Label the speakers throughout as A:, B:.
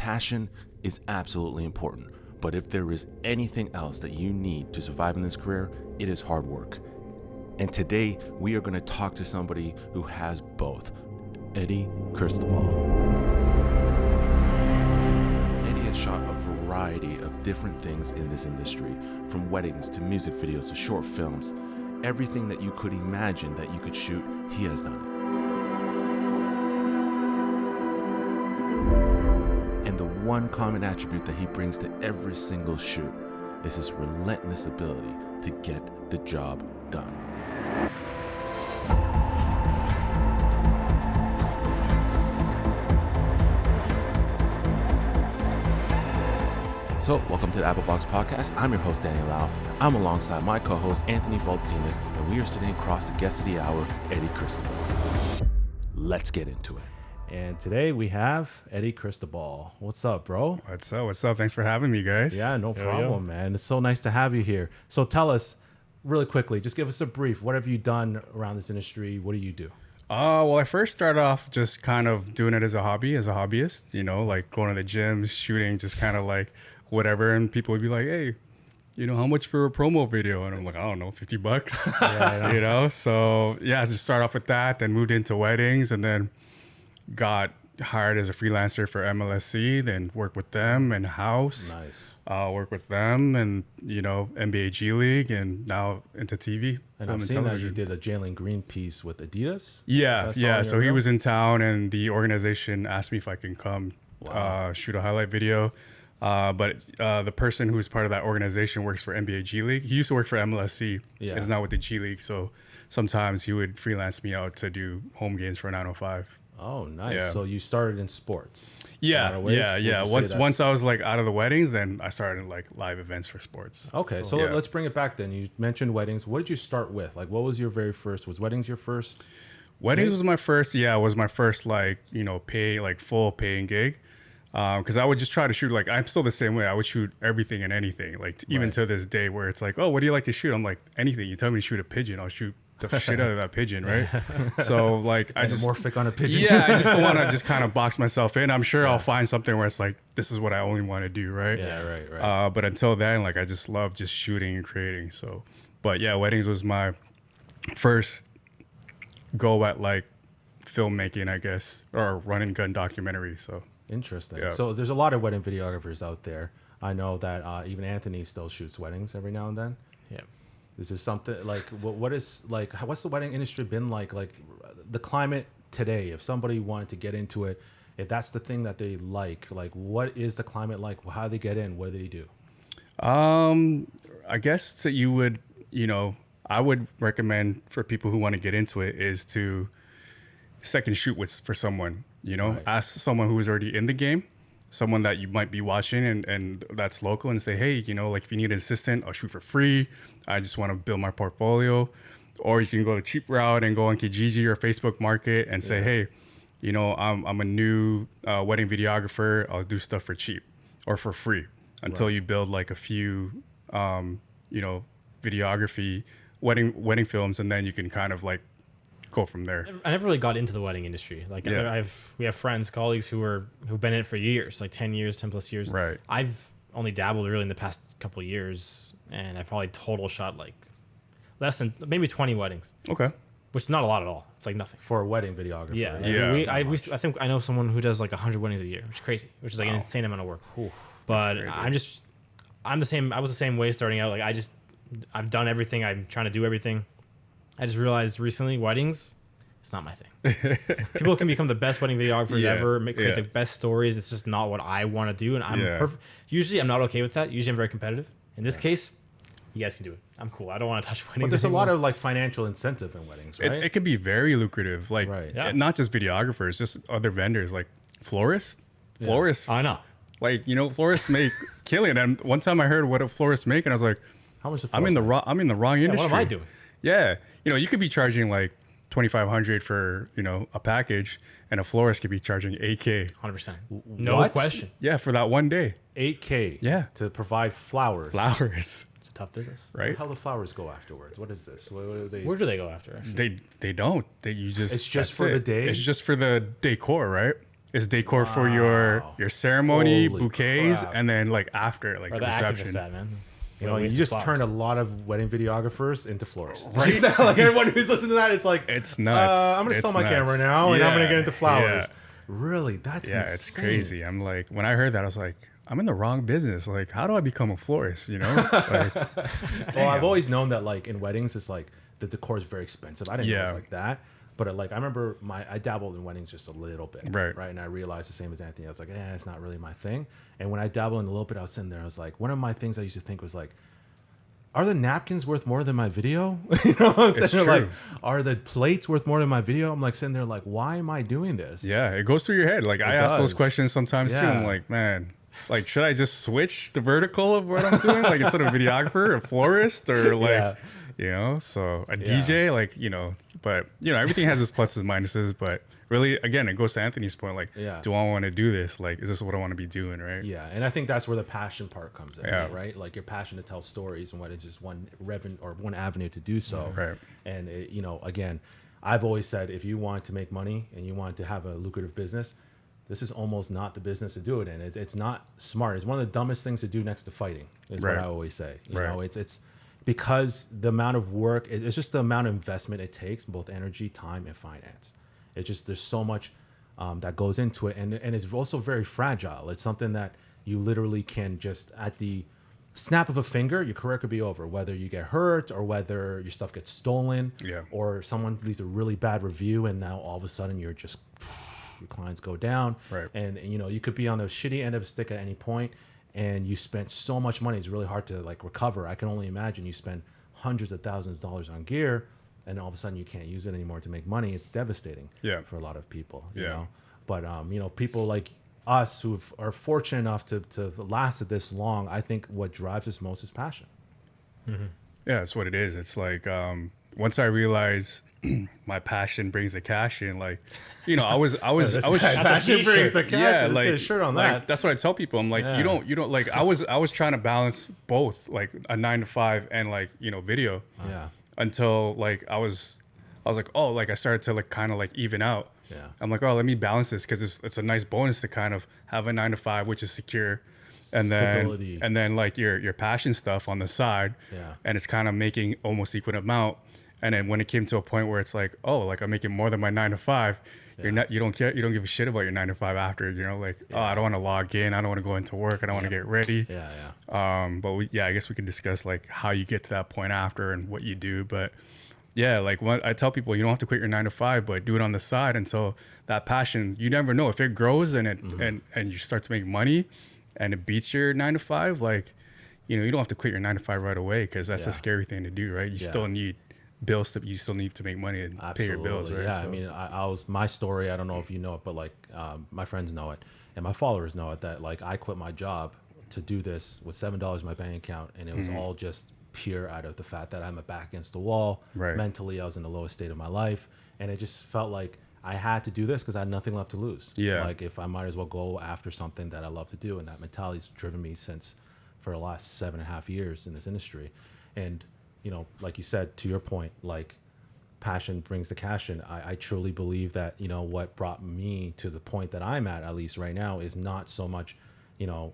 A: Passion is absolutely important, but if there is anything else that you need to survive in this career, it is hard work. And today, we are going to talk to somebody who has both, Eddie Cristobal. Eddie has shot a variety of different things in this industry, from weddings to music videos to short films. Everything that you could imagine that you could shoot, he has done it. And the one common attribute that he brings to every single shoot is his relentless ability to get the job done. So, welcome to the Apple Box Podcast. I'm your host, Daniel Lau. I'm alongside my co-host, Anthony Valdzinas, and we are sitting across the guest of the hour, Eddie Cristobal. Let's get into it. And today we have Eddie Cristobal. What's up, bro?
B: What's up? What's up? Thanks for having me, guys.
A: Yeah, no problem, man. It's so nice to have you here. So tell us really quickly, just give us a brief. What have you done around this industry? What do you do?
B: Well, I first started off just kind of doing it as a hobby, as a hobbyist, you know, like going to the gym, shooting, just kind of like whatever. And people would be like, hey, you know, how much for a promo video? And I'm like, I don't know, $50.
A: Yeah,
B: you know? So yeah, just start off with that, then moved into weddings, and then got hired as a freelancer for MLSC, then work with them in house.
A: Nice.
B: Work with them and, you know, NBA G League, and now into TV.
A: And I've seen that you did a Jalen Green piece with Adidas.
B: Yeah. So he was in town, and the organization asked me if I can come shoot a highlight video. But the person who's part of that organization works for NBA G League. He used to work for MLSC. Yeah. Is now with the G League. So sometimes he would freelance me out to do home games for 905.
A: Oh, nice. Yeah. So you started in sports.
B: Yeah. Once I was like out of the weddings, then I started like live events for sports.
A: Okay. So let's bring it back then. You mentioned weddings. What did you start with? Like, what was your very first? Was weddings your first?
B: Weddings was my first. Yeah, was my first like, you know, full paying gig. Because I would just try to shoot, like, I'm still the same way. I would shoot everything and anything, like even to this day, where it's like, oh, what do you like to shoot? I'm like, anything. You tell me to shoot a pigeon, I'll shoot the shit out of that pigeon, right? So like, I just
A: morphic on a pigeon.
B: Yeah, I just don't want to just kind of box myself in. I'm sure I'll find something where it's like, this is what I only want to do, right?
A: Yeah, right.
B: But until then, like, I just love just shooting and creating. So, but yeah, weddings was my first go at like filmmaking, I guess, or run and gun documentary. So.
A: Interesting. Yeah. So there's a lot of wedding videographers out there. I know that even Anthony still shoots weddings every now and then.
C: Yeah.
A: This is something like what's the wedding industry been like the climate today? If somebody wanted to get into it, if that's the thing that they like what is the climate like? How do they get in? What do they do?
B: I guess that you would, you know, I would recommend for people who want to get into it is to second shoot for someone. You know, ask someone who is already in the game, someone that you might be watching and that's local, and say, hey, you know, like if you need an assistant, I'll shoot for free. I just want to build my portfolio. Or you can go the cheap route and go on Kijiji or Facebook Market and say, hey, you know, I'm a new wedding videographer. I'll do stuff for cheap or for free until you build like a few, you know, videography wedding films, and then you can kind of like go from there.
C: I never really got into the wedding industry. Like we have friends, colleagues who've been in it for years, like 10 plus years.
B: Right.
C: I've only dabbled really in the past couple of years, and I probably total shot like less than maybe 20 weddings.
B: Okay.
C: Which is not a lot at all. It's like nothing.
A: For a wedding videographer.
C: Yeah. I think I know someone who does like 100 weddings a year, which is crazy, which is like an insane amount of work.
A: Ooh,
C: but I was the same way starting out. Like I've done everything. I'm trying to do everything. I just realized recently weddings, it's not my thing. People can become the best wedding videographers ever, create the best stories. It's just not what I want to do. And I'm perfect. Usually I'm not okay with that. Usually I'm very competitive. In this case, you guys can do it. I'm cool. I don't want to touch weddings.
A: But there's
C: anymore.
A: a lot of like financial incentive in weddings, right?
B: It can be very lucrative. Like not just videographers, just other vendors like florists. Florists.
C: I know.
B: Like, you know, florists make killing. And one time I heard what a florist make, and I was like,
A: how much?
B: I'm in the wrong industry.
C: What am I doing?
B: Yeah, you know, you could be charging like $2,500 for, you know, a package, and a florist could be charging $8K.
C: 100%. No question.
B: Yeah, for that one day.
A: $8K.
B: Yeah,
A: to provide flowers.
C: It's a tough business,
B: right?
A: How do the flowers go afterwards? What is this? What do they?
C: Where do they go after?
B: They don't. It's just
A: for the day.
B: It's just for the decor, right? is decor for your ceremony,
A: Holy
B: bouquets,
A: crap.
B: and then like after like
C: Or
B: the
C: the activist
B: reception.
C: side, man.
A: You know, you
C: Wasted
A: just
C: flowers.
A: turned a lot of wedding videographers into florists. Right? Like everyone who's listening to that, it's like,
B: It's nuts.
A: I'm going to sell
B: It's
A: my
B: nuts.
A: camera now, and I'm going to get into flowers.
B: Yeah.
A: Really? That's
B: Yeah,
A: insane.
B: it's crazy. I'm like, when I heard that, I was like, I'm in the wrong business. Like, how do I become a florist? You know? Like,
A: Well, I've always known that like in weddings, it's like the decor is very expensive. I didn't know it was
B: Yeah.
A: like that. But like I remember I dabbled in weddings just a little bit,
B: Right.
A: And I realized the same as Anthony. I was like, it's not really my thing. And when I dabbled in a little bit, I was sitting there. I was like, one of my things I used to think was like, are the napkins worth more than my video? You know, I'm sitting there like,
B: true.
A: are the plates worth more than my video? I'm like sitting there like, why am I doing this?
B: yeah, it goes through your head. Like, I ask those
A: does.
B: questions sometimes too. I'm
A: Yeah.
B: like, man, like, should I just switch the vertical of what I'm doing? Like, instead of videographer, a florist, or like,
A: Yeah.
B: you know, so a DJ, like, you know, but, you know, everything has its pluses and minuses. But really, again, it goes to Anthony's point. Like,
A: Yeah.
B: do I want to do this? Like, is this what I want to be doing? Right.
A: Yeah, and I think that's where the passion part comes in,
B: Yeah.
A: right? Like your passion to tell stories and what is just one one avenue to do so.
B: Right.
A: And you know, again, I've always said if you want to make money and you want to have a lucrative business, this is almost not the business to do it in. It's not smart. It's one of the dumbest things to do next to fighting. Is
B: Right.
A: what I always say. You
B: Right.
A: know, it's because the amount of work, it's just the amount of investment it takes, both energy, time, and finance. It's just there's so much that goes into it, and it's also very fragile. It's something that you literally can just at the snap of a finger, your career could be over. Whether you get hurt or whether your stuff gets stolen,
B: Yeah.
A: or someone leaves a really bad review, and now all of a sudden you're just your clients go down,
B: Right.
A: and you know you could be on the shitty end of a stick at any point, and you spent so much money. It's really hard to like recover. I can only imagine you spend hundreds of thousands of dollars on gear, and all of a sudden you can't use it anymore to make money. It's devastating for a lot of people. You
B: Yeah.
A: know? But you know, people like us who are fortunate enough to last it this long, I think what drives us most is passion.
B: Yeah, that's what it is. It's like once I realized my passion brings the cash in, like, you know, I was
A: Passion brings the cash.
B: yeah,
A: Let's
B: like,
A: get a shirt on
B: like,
A: that.
B: that's what I tell people. I'm like,
A: Yeah.
B: you don't like, I was trying to balance both, like a 9 to 5 and like, you know, video.
A: Yeah.
B: Until like I was like, oh, like I started to like kind of like even out.
A: Yeah.
B: I'm like, oh, let me balance this because it's a nice bonus to kind of have a 9 to 5, which is secure, and
A: Stability.
B: then like your passion stuff on the side,
A: Yeah.
B: and it's kind of making almost equal amount. And then when it came to a point where it's like, oh, like I'm making more than my 9 to 5, you don't give a shit about your 9 to 5 after, you know, like, oh, I don't want to log in, I don't want to go into work, I don't want to get ready.
A: Yeah.
B: But I guess we can discuss like how you get to that point after and what you do. But yeah, like what I tell people, you don't have to quit your 9 to 5, but do it on the side until that passion, you never know if it grows and and you start to make money and it beats your 9 to 5, like, you know, you don't have to quit your 9 to 5 right away, because that's a scary thing to do, right? You still need bills, you still need to make money and pay your bills, right?
A: Yeah,
B: So,
A: I mean, I was my story. I don't know if you know it, but like my friends know it, and my followers know it. That like I quit my job to do this with $7 in my bank account, and it was all just pure out of the fact that I'm back against the wall.
B: Right.
A: Mentally, I was in the lowest state of my life, and it just felt like I had to do this because I had nothing left to lose.
B: Yeah.
A: Like if I might as well go after something that I love to do, and that mentality's driven me for the last 7.5 years in this industry, and you know, like you said, to your point, like passion brings the cash in. I truly believe that, you know, what brought me to the point that I'm at least right now, is not so much, you know,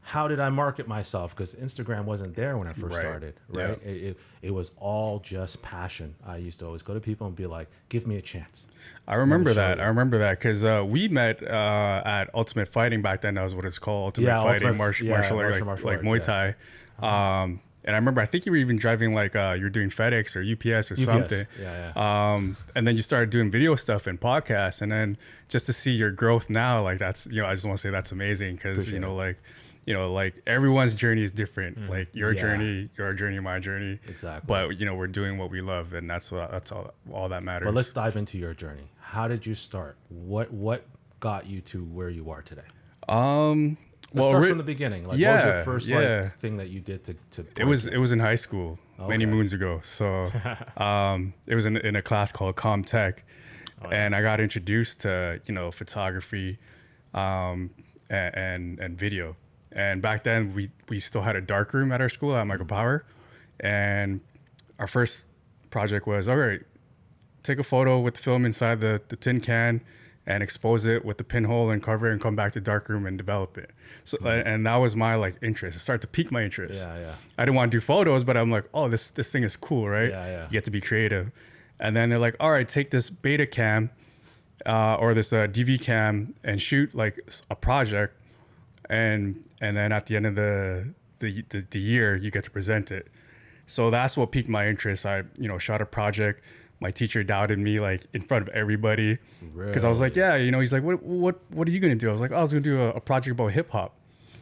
A: how did I market myself? Because Instagram wasn't there when I first started, right?
B: Yeah.
A: It was all just passion. I used to always go to people and be like, give me a chance.
B: I remember
A: show
B: that.
A: you.
B: I remember that because we met at Ultimate Fighting back then. That was what it's called. Ultimate Fighting, martial art, like Muay Thai. And I remember, I think you were even driving like you're doing FedEx or UPS or something.
A: Yeah.
B: And then you started doing video stuff and podcasts, and then just to see your growth now, like that's, you know, I just want to say that's amazing, because you know, like everyone's journey is different. Like your journey, my journey.
A: Exactly.
B: But you know, we're doing what we love, and that's all that matters.
A: But let's dive into your journey. How did you start? What got you to where you are today? Let's start from the beginning. Like, what was your first like thing that you did to
B: It was in high school many moons ago. So it was in a class called Comtech, and I got introduced to, you know, photography and video. And back then we still had a dark room at our school at Michael Power, and our first project was, all right, take a photo with the film inside the tin can, and expose it with the pinhole and cover it and come back to darkroom and develop it. So and that was my like interest. It started to pique my interest.
C: Yeah.
B: I didn't want to do photos, but I'm like, oh, this thing is cool, right?
C: Yeah.
B: You get to be creative. And then they're like, all right, take this beta cam or this DV cam and shoot like a project, and then at the end of the year you get to present it. So that's what piqued my interest. I shot a project. My teacher doubted me like in front of everybody because I was like, yeah, he's like, what are you gonna do? I was like, I was gonna do a project about hip hop.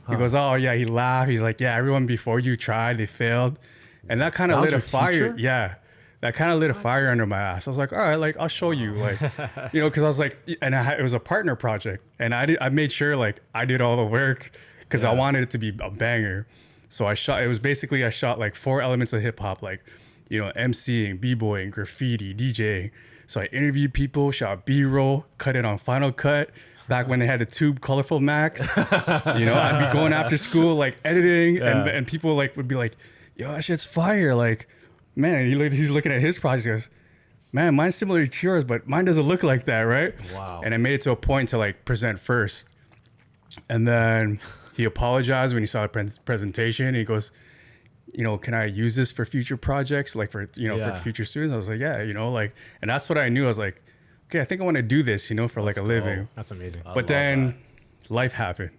B: He goes, oh yeah. He laughed. He's like, yeah, everyone before you tried, they failed, and that kind of lit a fire. Teacher? Yeah, that kind of lit a fire under my ass. I was like, all right, like I'll show you, like, because I was like, and it was a partner project, and I made sure like I did all the work because I wanted it to be a banger. So I shot like 4 elements of hip hop, like, MCing, b-boying, graffiti, DJing. So I interviewed people, shot B-roll, cut it on Final Cut. Back when they had the Tube Colorful Max, I'd be going after school, like editing, and people like would be like, yo, that shit's fire. Like, man, he's looking at his project, he goes, man, mine's similar to yours, but mine doesn't look like that, right?
C: Wow.
B: And I made it to a point to like present first. And then he apologized when he saw the presentation. He goes, can I use this for future projects, like for future students? I was like, yeah, and that's what I knew. I was like, okay, I think I want to do this, for like a living.
C: That's amazing.
B: But then life happened.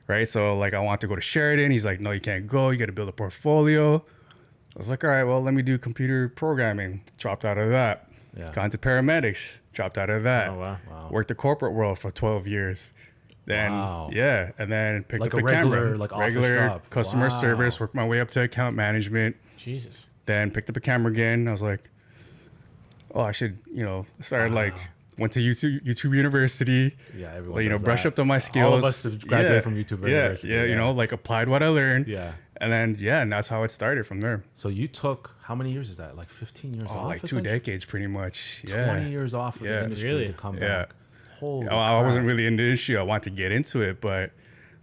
B: Right? So like I want to go to Sheridan. He's like, no, you can't go. You got to build a portfolio. I was like, all right, well, let me do computer programming. Dropped out of that.
C: Yeah.
B: Got into paramedics. Dropped out of that.
C: Oh, wow.
B: Worked the corporate world for 12 years. Then, and then picked
D: like
B: up
D: a
B: the
D: regular,
B: camera.
D: like
B: regular
D: office job.
B: customer service, worked my way up to account management.
C: Jesus.
B: Then picked up a camera again. I was like, oh, I should, started like, went to YouTube University.
D: Yeah, everyone
B: brush up on my skills.
D: All of us have graduated from YouTube University.
B: Yeah, like applied what I learned.
D: Yeah.
B: And then, and that's how it started from there.
D: So you took, how many years is that? Like 15 years off?
B: Like 2 decades pretty much. Yeah.
D: 20 years off of the industry to come back. Holy
B: I wasn't really in the industry. I wanted to get into it, but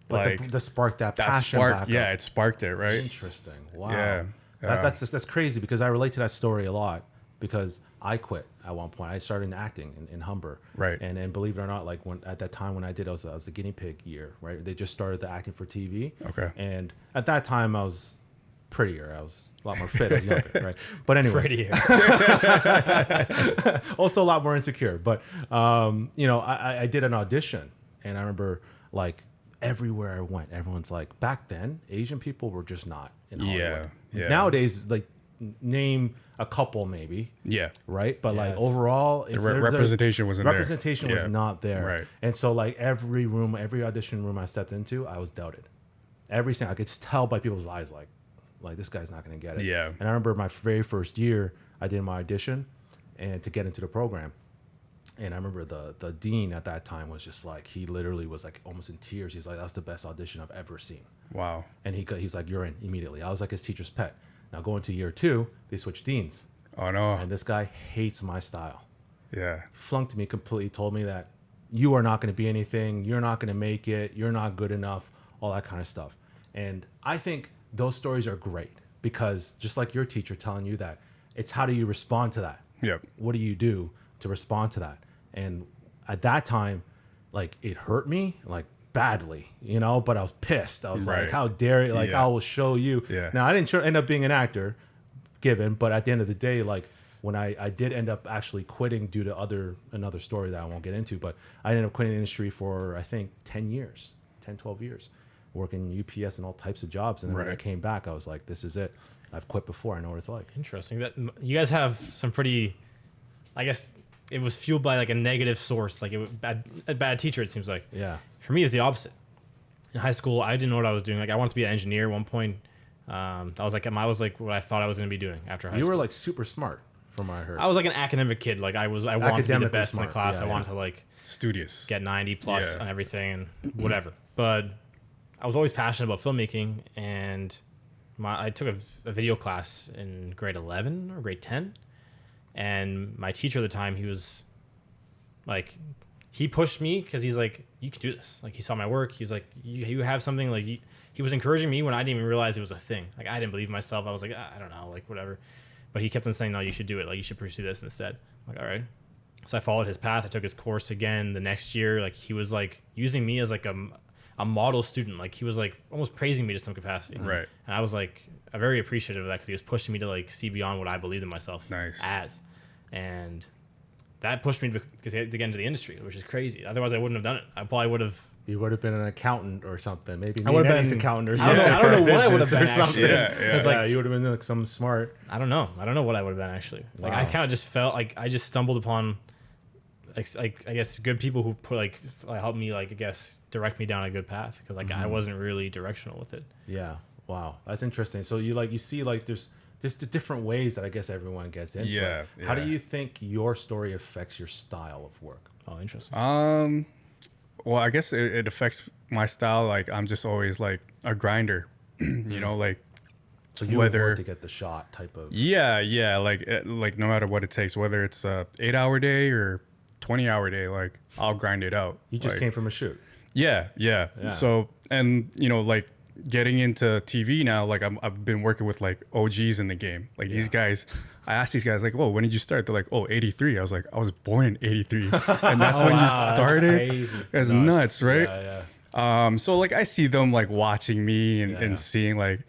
B: like
D: the spark, that passion back up.
B: Yeah, it sparked it, right?
D: Interesting. Wow.
B: Yeah.
D: That's crazy because I relate to that story a lot because I quit at one point. I started in acting in Humber.
B: Right.
D: And believe it or not, like at that time when I did, I was a guinea pig year, right? They just started the acting for TV.
B: Okay.
D: And at that time I was prettier. I was a lot more fit. I was younger, right? But anyway.
C: Prettier.
D: Also a lot more insecure. But, I did an audition and I remember like everywhere I went, everyone's like, back then, Asian people were just not in Hollywood.
B: Yeah.
D: Nowadays, like name a couple maybe.
B: Yeah.
D: Right. But like overall,
B: the representation wasn't there.
D: Representation was not there.
B: Right.
D: And so like every audition room I stepped into, I was doubted. Every single, I could tell by people's eyes, like this guy's not going to get it.
B: Yeah.
D: And I remember my very first year, I did my audition and to get into the program. And I remember the dean at that time was just like, he literally was like almost in tears. He's like, that's the best audition I've ever seen.
B: Wow.
D: And he's like, you're in immediately. I was like his teacher's pet. Now going to year 2, they switched deans.
B: Oh no.
D: And this guy hates my style.
B: Yeah.
D: Flunked me completely, told me that you are not going to be anything. You're not going to make it. You're not good enough, all that kind of stuff. And I think those stories are great because just like your teacher telling you that, it's how do you respond to that?
B: Yep.
D: What do you do to respond to that? And at that time, like it hurt me like badly, but I was pissed. I was like, how dare you? Like, I will show you.
B: Yeah.
D: Now I didn't end up being an actor but at the end of the day, like when I did end up actually quitting due to another story that I won't get into, but I ended up quitting the industry for I think 10 years, 10, 12 years, working UPS and all types of jobs. And then when I came back, I was like, this is it. I've quit before. I know what it's like.
C: Interesting. That you guys have some pretty, I guess it was fueled by like a negative source, like a bad teacher. It seems like.
D: Yeah.
C: For me, it was the opposite. In high school, I didn't know what I was doing. Like I wanted to be an engineer at one point. I was like what I thought I was going to be doing after high school.
D: You were like super smart, from what I heard.
C: I was like an academic kid. Like I wanted to be the best in the class.
D: Yeah,
C: I wanted to like
B: studious,
C: get 90 plus on everything and whatever. But I was always passionate about filmmaking, and I took a video class in grade 11 or grade 10, and my teacher at the time, he was like, he pushed me because he's like, you can do this. Like he saw my work. He was like, you have something. Like he was encouraging me when I didn't even realize it was a thing. Like I didn't believe in myself. I was like, I don't know, like whatever. But he kept on saying, no, you should do it. Like you should pursue this instead. I'm like, all right. So I followed his path. I took his course again the next year. Like he was like using me as like a model student. Like he was like almost praising me to some capacity.
B: Right.
C: And I was like very appreciative of that because he was pushing me to like see beyond what I believed in myself as. And that pushed me to get into the industry, which is crazy. Otherwise, I wouldn't have done it. I probably would have.
D: You would have been an accountant or something. Maybe
C: I would have been
D: an accountant or
C: I
D: something.
C: don't know what I would have been
D: or something.
C: actually.
B: Yeah.
C: Like,
D: You would have been like some smart.
C: I don't know what I would have been actually. Like
D: Wow.
C: I kind of just felt like I just stumbled upon, like I guess good people who put like helped me like I guess direct me down a good path because like I wasn't really directional with it.
D: Yeah. Wow. That's interesting. So you see like there's just the different ways that I guess everyone gets into it. How do you think your story affects your style of work?
C: Oh, interesting.
B: Well, I guess it affects my style. Like I'm just always like a grinder, you know, like
D: So you would work to get the shot type of.
B: yeah, like no matter what it takes, whether it's a 8-hour day or 20-hour day, like I'll grind it out.
D: You just
B: like,
D: came from a shoot.
B: Yeah. So, and you know, like getting into TV now, like I've been working with like OGs in the game. Like these guys, I asked these guys like, whoa, when did you start? They're like, oh, 83. I was like, I was born in 83. And that's when you started. It's nuts, right?
D: Yeah.
B: So like I see them like watching me and seeing like,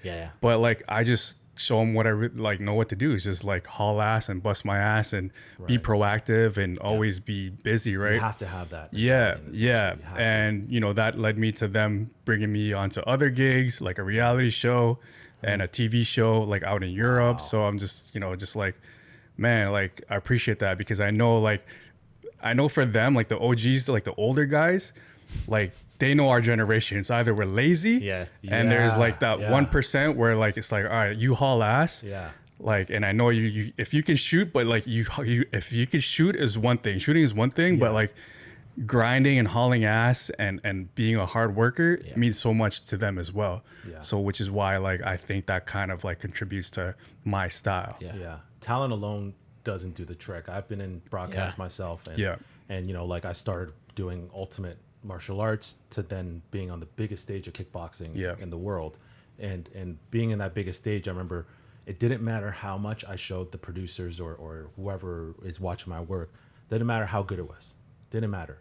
B: but like I just show them what I like know what to do is just like haul ass and bust my ass and be proactive and always be busy, right?
D: You have to have that.
B: Yeah.
D: To.
B: And you know, that led me to them bringing me onto other gigs, like a reality show and a TV show like out in Europe. So I'm just, you know, just like, man, like I appreciate that because I know for them, like the OGs, like the older guys, like they know our generation. It's either we're lazy, and there's like that 1% where like it's like, all right, you haul ass, like, and I know you if you can shoot, but like you if you can shoot is one thing, shooting is one thing, but like grinding and hauling ass and being a hard worker means so much to them as well. So which is why like I think that kind of like contributes to my style.
D: Talent alone doesn't do the trick. I've been in broadcast myself, and you know, like I started doing ultimate martial arts to then being on the biggest stage of kickboxing in the world, and being in that biggest stage, I remember it didn't matter how much I showed the producers or whoever is watching my work. Didn't matter how good it was. Didn't matter.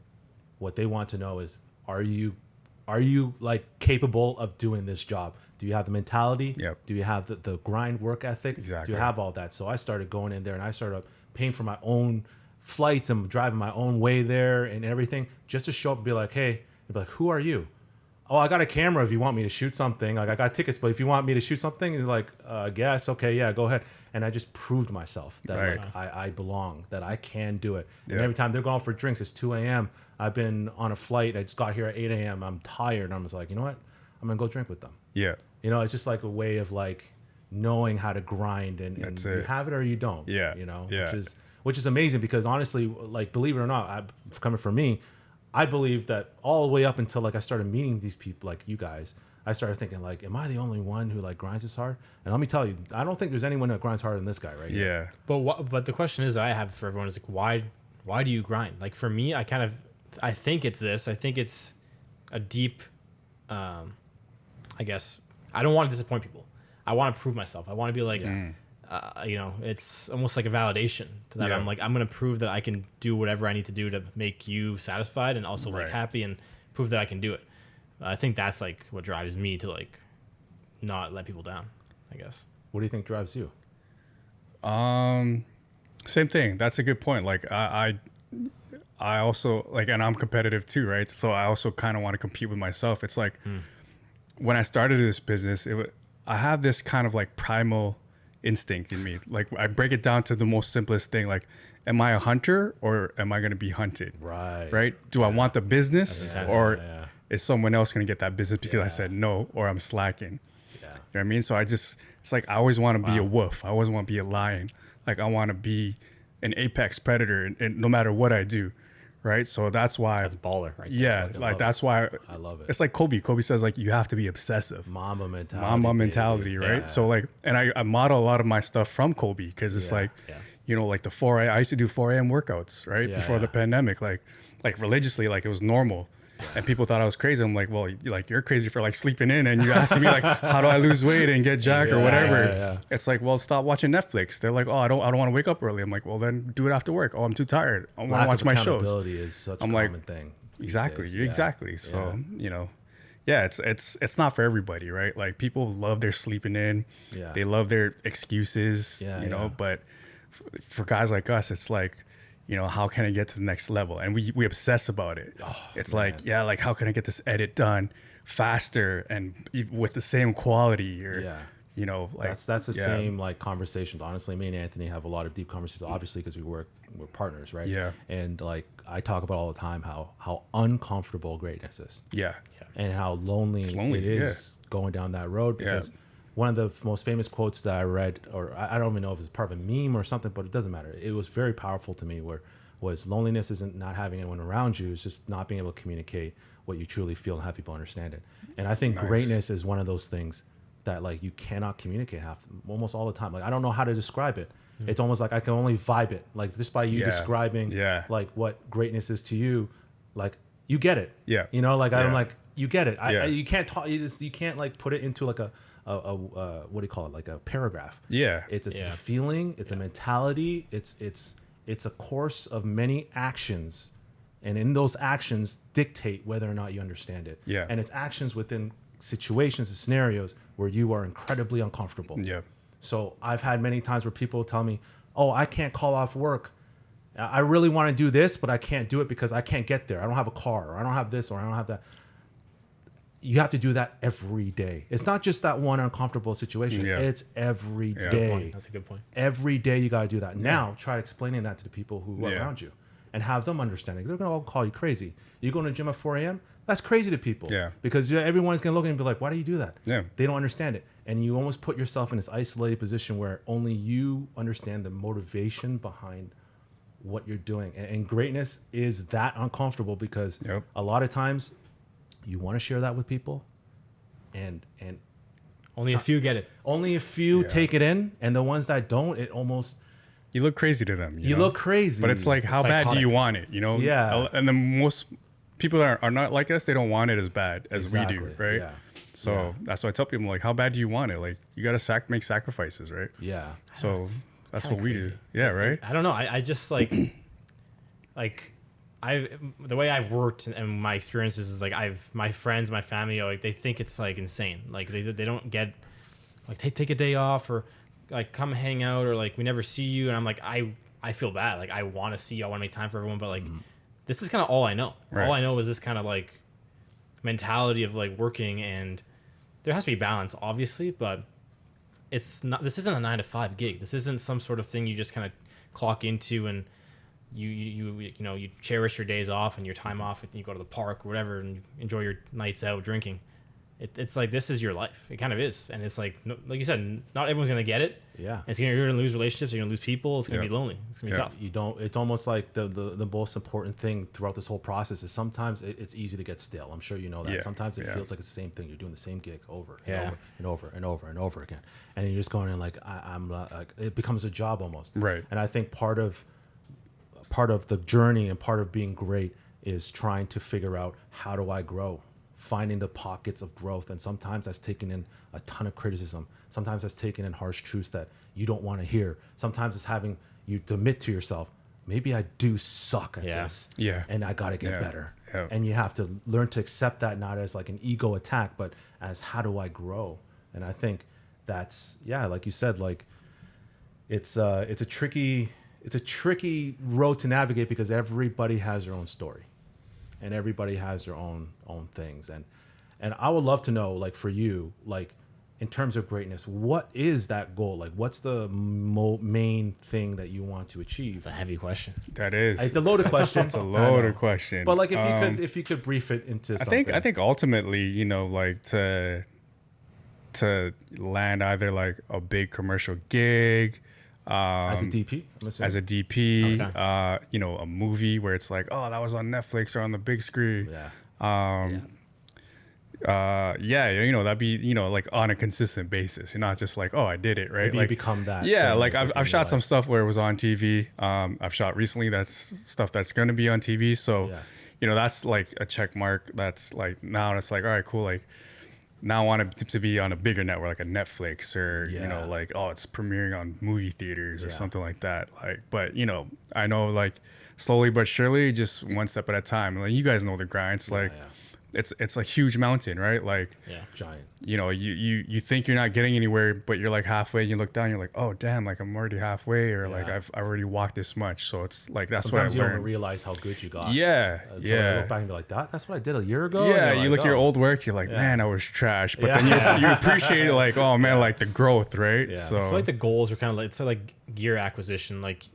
D: What they want to know is, are you like capable of doing this job? Do you have the mentality? Do you have the grind work ethic?
B: Exactly.
D: Do you have all that? So I started going in there and I started paying for my own flights and driving my own way there and everything just to show up and be like, hey, they'd be like, who are you? Oh, I got a camera if you want me to shoot something. Like I got tickets, but if you want me to shoot something, and like, I guess, okay, yeah, go ahead. And I just proved myself that like I belong, that I can do it. And every time they're going for drinks, it's 2 a.m. I've been on a flight. I just got here at 8 a.m. I'm tired. And I'm just like, you know what? I'm going to go drink with them.
B: Yeah.
D: You know, it's just like a way of like knowing how to grind and you have it or you don't.
B: Yeah.
D: You know,
B: Yeah.
D: which is amazing because honestly, like, believe it or not, coming from me, I believe that all the way up until like I started meeting these people like you guys, I started thinking like, am I the only one who like grinds this hard? And let me tell you, I don't think there's anyone that grinds harder than this guy right here.
C: But the question is that I have for everyone is like, why do you grind? Like for me, I think it's this. I think it's a deep, I guess, I don't want to disappoint people. I want to prove myself. I want to be like, you know, it's almost like a validation to that. I'm like, I'm going to prove that I can do whatever I need to do to make you satisfied and also like happy and prove that I can do it. I think that's like what drives me to like not let people down, I guess.
D: What do you think drives you?
B: Same thing. That's a good point. Like I also like, and I'm competitive too, right? So I also kind of want to compete with myself. It's like when I started this business, I have this kind of like primal instinct in me. Like I break it down to the most simplest thing. Like, am I a hunter or am I going to be hunted? Right. Do I want the business or is someone else going to get that business because I said no, or I'm slacking? You know what I mean? So it's like, I always want to be a wolf. I always want to be a lion. Like I want to be an apex predator and no matter what I do. Right. So that's why.
C: That's baller, right?
B: Yeah. Like that's why.
D: I love it.
B: It's like Kobe. Kobe says like, you have to be obsessive.
D: Mama mentality.
B: Right.
D: Yeah.
B: So like, and I model a lot of my stuff from Kobe because it's like, you know, like the I used to do 4 a.m. workouts, right? Before the pandemic, like religiously, like it was normal. And people thought I was crazy. I'm like, well, you're crazy for like sleeping in, and you asking me like, how do I lose weight and get jacked or whatever. It's like, well, stop watching Netflix. They're like, oh, I don't want to wake up early. I'm like, well, then do it after work. Oh, I'm too tired. I want to watch my shows.
D: Accountability is such a common thing.
B: Exactly. So, it's not for everybody, right? Like people love their sleeping in. Yeah. They love their excuses, but for guys like us, it's like, how can I get to the next level? And we obsess about it. It's like, how can I get this edit done faster and with the same quality or,
D: that's the same like conversations. Honestly, me and Anthony have a lot of deep conversations, obviously, because we're partners, right? Yeah. And like I talk about all the time how uncomfortable greatness is. Yeah. And how lonely it is going down that road, because one of the most famous quotes that I read, or I don't even know if it's part of a meme or something, but it doesn't matter. It was very powerful to me, where was loneliness isn't not having anyone around you, it's just not being able to communicate what you truly feel and have people understand it. And I think greatness is one of those things that like you cannot communicate almost all the time. Like I don't know how to describe it. It's almost like I can only vibe it. Like just by you describing like what greatness is to you, like you get it. Yeah. I'm like, you get it. You can't talk. You can't like put it into like a what do you call it? Like a paragraph. Yeah. It's a feeling. It's a mentality. It's a course of many actions, and in those actions dictate whether or not you understand it. Yeah. And it's actions within situations and scenarios where you are incredibly uncomfortable. Yeah. So I've had many times where people tell me, "Oh, I can't call off work. I really want to do this, but I can't do it because I can't get there. I don't have a car, or I don't have this, or I don't have that." You have to do that every day. It's not just that one uncomfortable situation. Yeah. It's every day.
C: That's a good point.
D: Every day you got to do that. Yeah. Now try explaining that to the people who are around you and have them understanding. They're going to all call you crazy. You go to the gym at 4 a.m., that's crazy to people. Yeah. Because everyone's going to look at you and be like, why do you do that? Yeah. They don't understand it. And you almost put yourself in this isolated position where only you understand the motivation behind what you're doing. And greatness is that uncomfortable because a lot of times you want to share that with people, and
C: only a few get it.
D: Only a few take it in, and the ones that don't, it almost
B: you look crazy to them.
D: You look crazy,
B: but it's like, how bad do you want it? Yeah. And the most people that are not like us, they don't want it as bad as we do, right? Yeah. So that's why I tell people, like, how bad do you want it? Like, you got to make sacrifices, right? Yeah. So that's what we do. Yeah, right.
C: I don't know. I just like the way I've worked and my experiences is like my friends, my family, like they think it's like insane. Like they don't get like take a day off or like come hang out or like we never see you. And I'm like, I feel bad. Like I want to see you. I want to make time for everyone. But like, this is kind of all I know. Right. All I know is this kind of like mentality of like working, and there has to be balance obviously, but it's not, this isn't a 9-to-5 gig. This isn't some sort of thing you just kind of clock into and you cherish your days off and your time off and you go to the park or whatever and you enjoy your nights out drinking. It's like, this is your life. It kind of is. And it's like you said, not everyone's going to get it. Yeah. And you're going to lose relationships. You're going to lose people. It's going to be lonely. It's going to be tough.
D: It's almost like the most important thing throughout this whole process is sometimes it's easy to get stale. I'm sure you know that. Yeah. Sometimes it feels like it's the same thing. You're doing the same gigs over and over and over and over and over again. And you're just going in like, I'm like, it becomes a job almost. Right. And I think part of the journey and part of being great is trying to figure out, how do I grow? Finding the pockets of growth. And sometimes that's taking in a ton of criticism. Sometimes that's taking in harsh truths that you don't want to hear. Sometimes it's having you to admit to yourself, maybe I do suck at this. Yeah. And I got to get better. Yeah. And you have to learn to accept that, not as like an ego attack, but as, how do I grow? And I think that's, like you said, like it's a tricky road to navigate because everybody has their own story and everybody has their own things. And I would love to know, like for you, like in terms of greatness, what is that goal? Like what's the main thing that you want to achieve?
C: It's a heavy question.
B: That is.
D: It's a loaded question.
B: It's a loaded question.
D: But like if you could brief it into something.
B: I think ultimately, like to land either like a big commercial gig,
D: as a DP,
B: okay. A movie where it's like, oh, that was on Netflix or on the big screen. That'd be, like on a consistent basis. You're not just like, oh, I did it, right?
D: Maybe
B: like
D: you become that.
B: Yeah, like I've shot some stuff where it was on TV. I've shot recently that's stuff that's going to be on TV. So, you know, that's like a check mark. That's like, now it's like, all right, cool. Like now I want it to be on a bigger network, like a Netflix, or, you know, like, oh, it's premiering on movie theaters or something like that. Like, but you know, I know like slowly but surely, just one step at a time. Like, you guys know the grind. It's like, it's a huge mountain, right? Like,
D: giant.
B: You know, you think you're not getting anywhere, but you're like halfway, and you look down, you're like, oh damn, like I'm already halfway, or like I've already walked this much. So it's like, that's
D: Sometimes
B: what I
D: you
B: learned.
D: don't realize how good you got.
B: Yeah,
D: So
B: yeah.
D: I look back and be like, that's what I did a year ago.
B: Yeah,
D: And
B: you
D: like,
B: look at your old work, you're like, man, I was trash. But then you appreciate it, like, oh man, like the growth, right?
D: Yeah.
B: So
C: I feel like the goals are kind of like, it's like gear acquisition. Like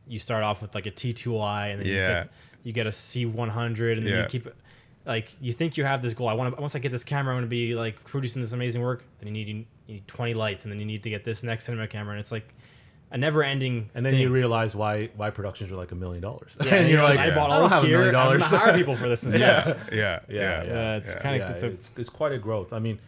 C: you start off with like a T2i, and then you get a C100, and then you keep it. Like you think you have this goal. Once I get this camera, I'm gonna be like producing this amazing work. Then you need 20 lights, and then you need to get this next cinema camera, and it's like a never-ending.
D: And then you realize why productions are like $1 million.
C: Yeah,
D: and you're like,
C: I bought all this gear. I'm gonna hire people for this instead.
B: yeah.
D: It's quite a growth. I mean,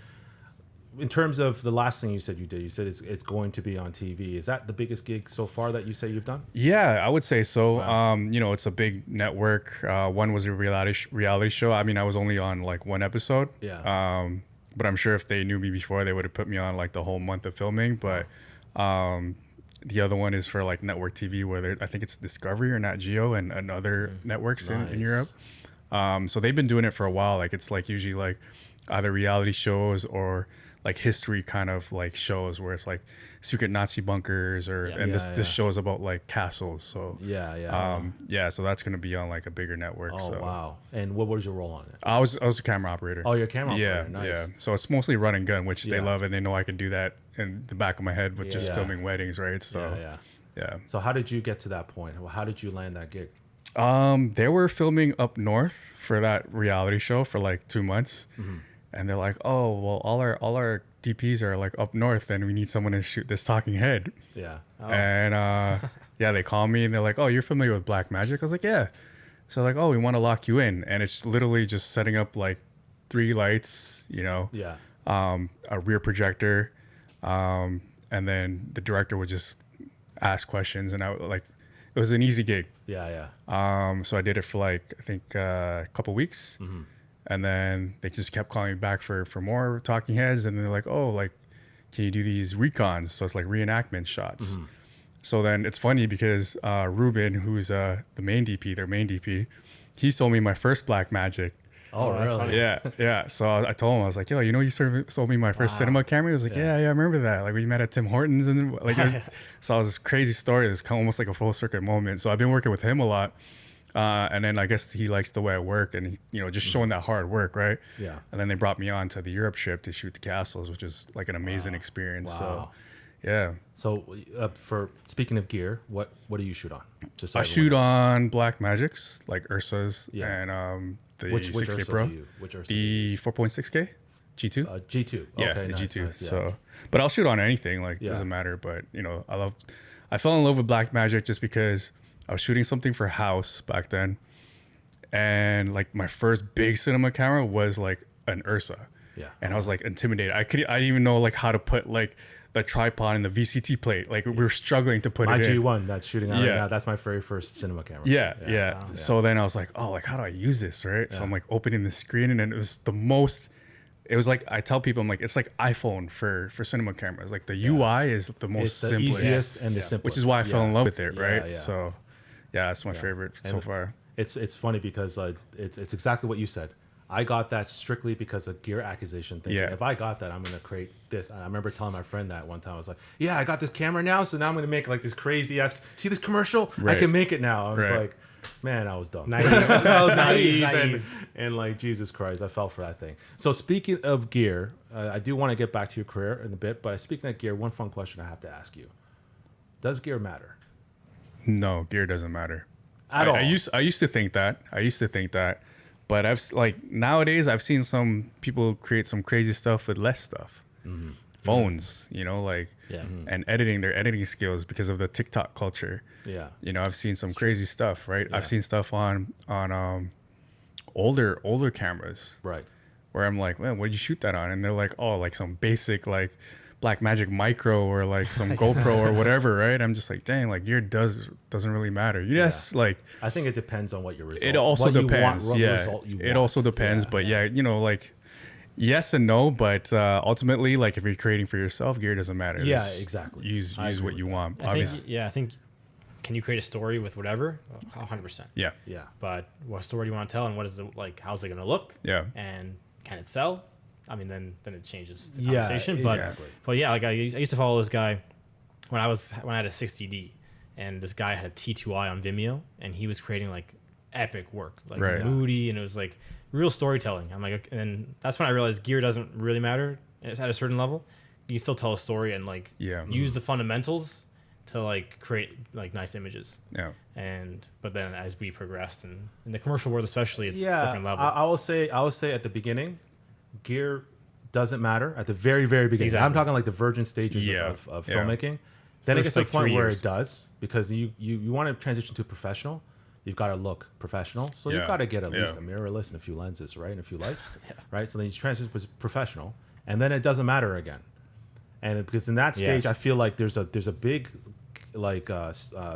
D: in terms of the last thing you said it's going to be on TV. Is that the biggest gig so far that you say you've done?
B: Yeah, I would say so. Wow. You know, it's a big network. One was a reality show. I mean, I was only on like one episode.
D: Yeah.
B: But I'm sure if they knew me before, they would have put me on like the whole month of filming. But the other one is for like network TV, where I think it's Discovery or Nat Geo and other networks in Europe. So they've been doing it for a while. Like it's like usually like either reality shows or like history kind of like shows where it's like secret Nazi bunkers this show's about like castles. So so that's gonna be on like a bigger network.
D: Oh
B: so.
D: Wow! And what was your role on it?
B: I was a camera operator.
D: Oh, you're a camera operator. Nice.
B: Yeah. So it's mostly run and gun, which they love, and they know I can do that in the back of my head with just filming weddings, right? So yeah.
D: So how did you get to that point? How did you land that gig?
B: They were filming up north for that reality show for like 2 months. And they're like, oh, well, all our DPs are like up north, and we need someone to shoot this talking head.
D: Yeah.
B: Oh. And they call me and they're like, oh, you're familiar with Black Magic? I was like, yeah. So like, oh, we want to lock you in. And it's literally just setting up like 3 lights, you know, a rear projector. And then the director would just ask questions, and it was an easy gig.
D: Yeah.
B: So I did it for like, I think a couple weeks. And then they just kept calling me back for more talking heads. And they're like, oh, like, can you do these recons? So it's like reenactment shots. So then it's funny because Ruben, who's the main DP, their main DP, he sold me my first Black Magic.
D: Oh, really?
B: Yeah. So I told him, I was like, yo, you know, you sold me my first cinema camera? He was like, yeah, I remember that. Like we met at Tim Hortons, and like, so it was this crazy story. It was kind of almost like a full circuit moment. So I've been working with him a lot. And then I guess he likes the way I work, and he, you know, just showing that hard work, right?
D: Yeah.
B: And then they brought me on to the Europe trip to shoot the castles, which is like an amazing experience. Wow. So, yeah.
D: So, for speaking of gear, what do you shoot on?
B: I shoot on Black Magics, like Ursa's, and the
D: which
B: 6K
D: Ursa
B: Pro,
D: do you? Which Ursa
B: the 4.6K G2.
D: G2.
B: Yeah,
D: Okay,
B: the
D: nice,
B: G2.
D: nice, yeah.
B: So, but I'll shoot on anything. Like, doesn't matter. But you know, I fell in love with Black Magic just because I was shooting something for House back then. And like my first big cinema camera was like an Ursa. Yeah. And I was like intimidated. I didn't even know like how to put like the tripod and the VCT plate. Like we were struggling to put
D: my
B: it in.
D: My G1 that's shooting out right now. That's my very first cinema camera.
B: Yeah. Wow. So then I was like, oh, like how do I use this? Right. So I'm like opening the screen, and then it was like, I tell people, I'm like, it's like iPhone for cinema cameras. Like the UI is the most
D: simplest. Easiest and the simplest.
B: Which is why I fell in love with it. Right. So yeah, it's my favorite so far.
D: It's funny because it's exactly what you said. I got that strictly because of gear acquisition thinking. If I got that, I'm going to create this. And I remember telling my friend that one time. I was like, yeah, I got this camera now, so now I'm going to make like this crazy ass. See this commercial? Right. I can make it now. I was like, man, I was dumb. I was naive. And like, Jesus Christ, I fell for that thing. So speaking of gear, I do want to get back to your career in a bit. But speaking of gear, one fun question I have to ask you. Does gear matter?
B: No, gear doesn't matter.
D: At all.
B: I used to think that, but nowadays I've seen some people create some crazy stuff with less stuff, phones, you know, like, and their editing skills because of the TikTok culture. Yeah, you know, I've seen some crazy stuff, right? I've seen stuff on older cameras, right? Where I'm like, man, what'd you shoot that on? And they're like, oh, like some basic like Blackmagic Micro or like some GoPro or whatever, right? I'm just like, dang, like gear doesn't really matter. Yes, like
D: I think it depends on what your result.
B: it also
D: what
B: depends.
D: You want, what
B: Yeah,
D: result you
B: it
D: want.
B: also depends. But yeah, you know, like yes and no. But ultimately, like if you're creating for yourself, gear doesn't matter.
D: Yeah,
B: Just
D: exactly.
B: Use what you want.
C: I
B: Obviously,
C: think can you create a story with whatever? 100%.
B: yeah,
D: Yeah.
C: But what story do you want to tell, and what is it like? How's it going to look?
B: yeah,
C: And can it sell? I mean, then it changes the
D: Yeah,
C: conversation.
D: exactly.
C: But yeah, like I used to follow this guy when I had a 60D, and this guy had a T2i on Vimeo, and he was creating like epic work, like
B: Right.
C: moody, and it was like real storytelling. I'm like, okay, and then that's when I realized gear doesn't really matter. It's at a certain level. You can still tell a story and like
B: Yeah.
C: use the fundamentals to like create like nice images.
B: yeah.
C: But then as we progressed and in the commercial world especially, it's a different level.
D: I will say at the beginning, gear doesn't matter at the very, very beginning.
C: Exactly.
D: I'm talking like the virgin stages
B: Yeah.
D: of
B: Yeah.
D: filmmaking. Then it gets
C: First,
D: to a
C: like,
D: point
C: 3
D: where
C: years.
D: it does, because you want to transition to professional. You've got to look professional. So
B: Yeah.
D: you've got to get at
B: Yeah.
D: least a mirrorless and a few lenses, right? And a few lights, right? So then you transition to professional, and then it doesn't matter again. And because in that stage,
C: Yes.
D: I feel like there's a big like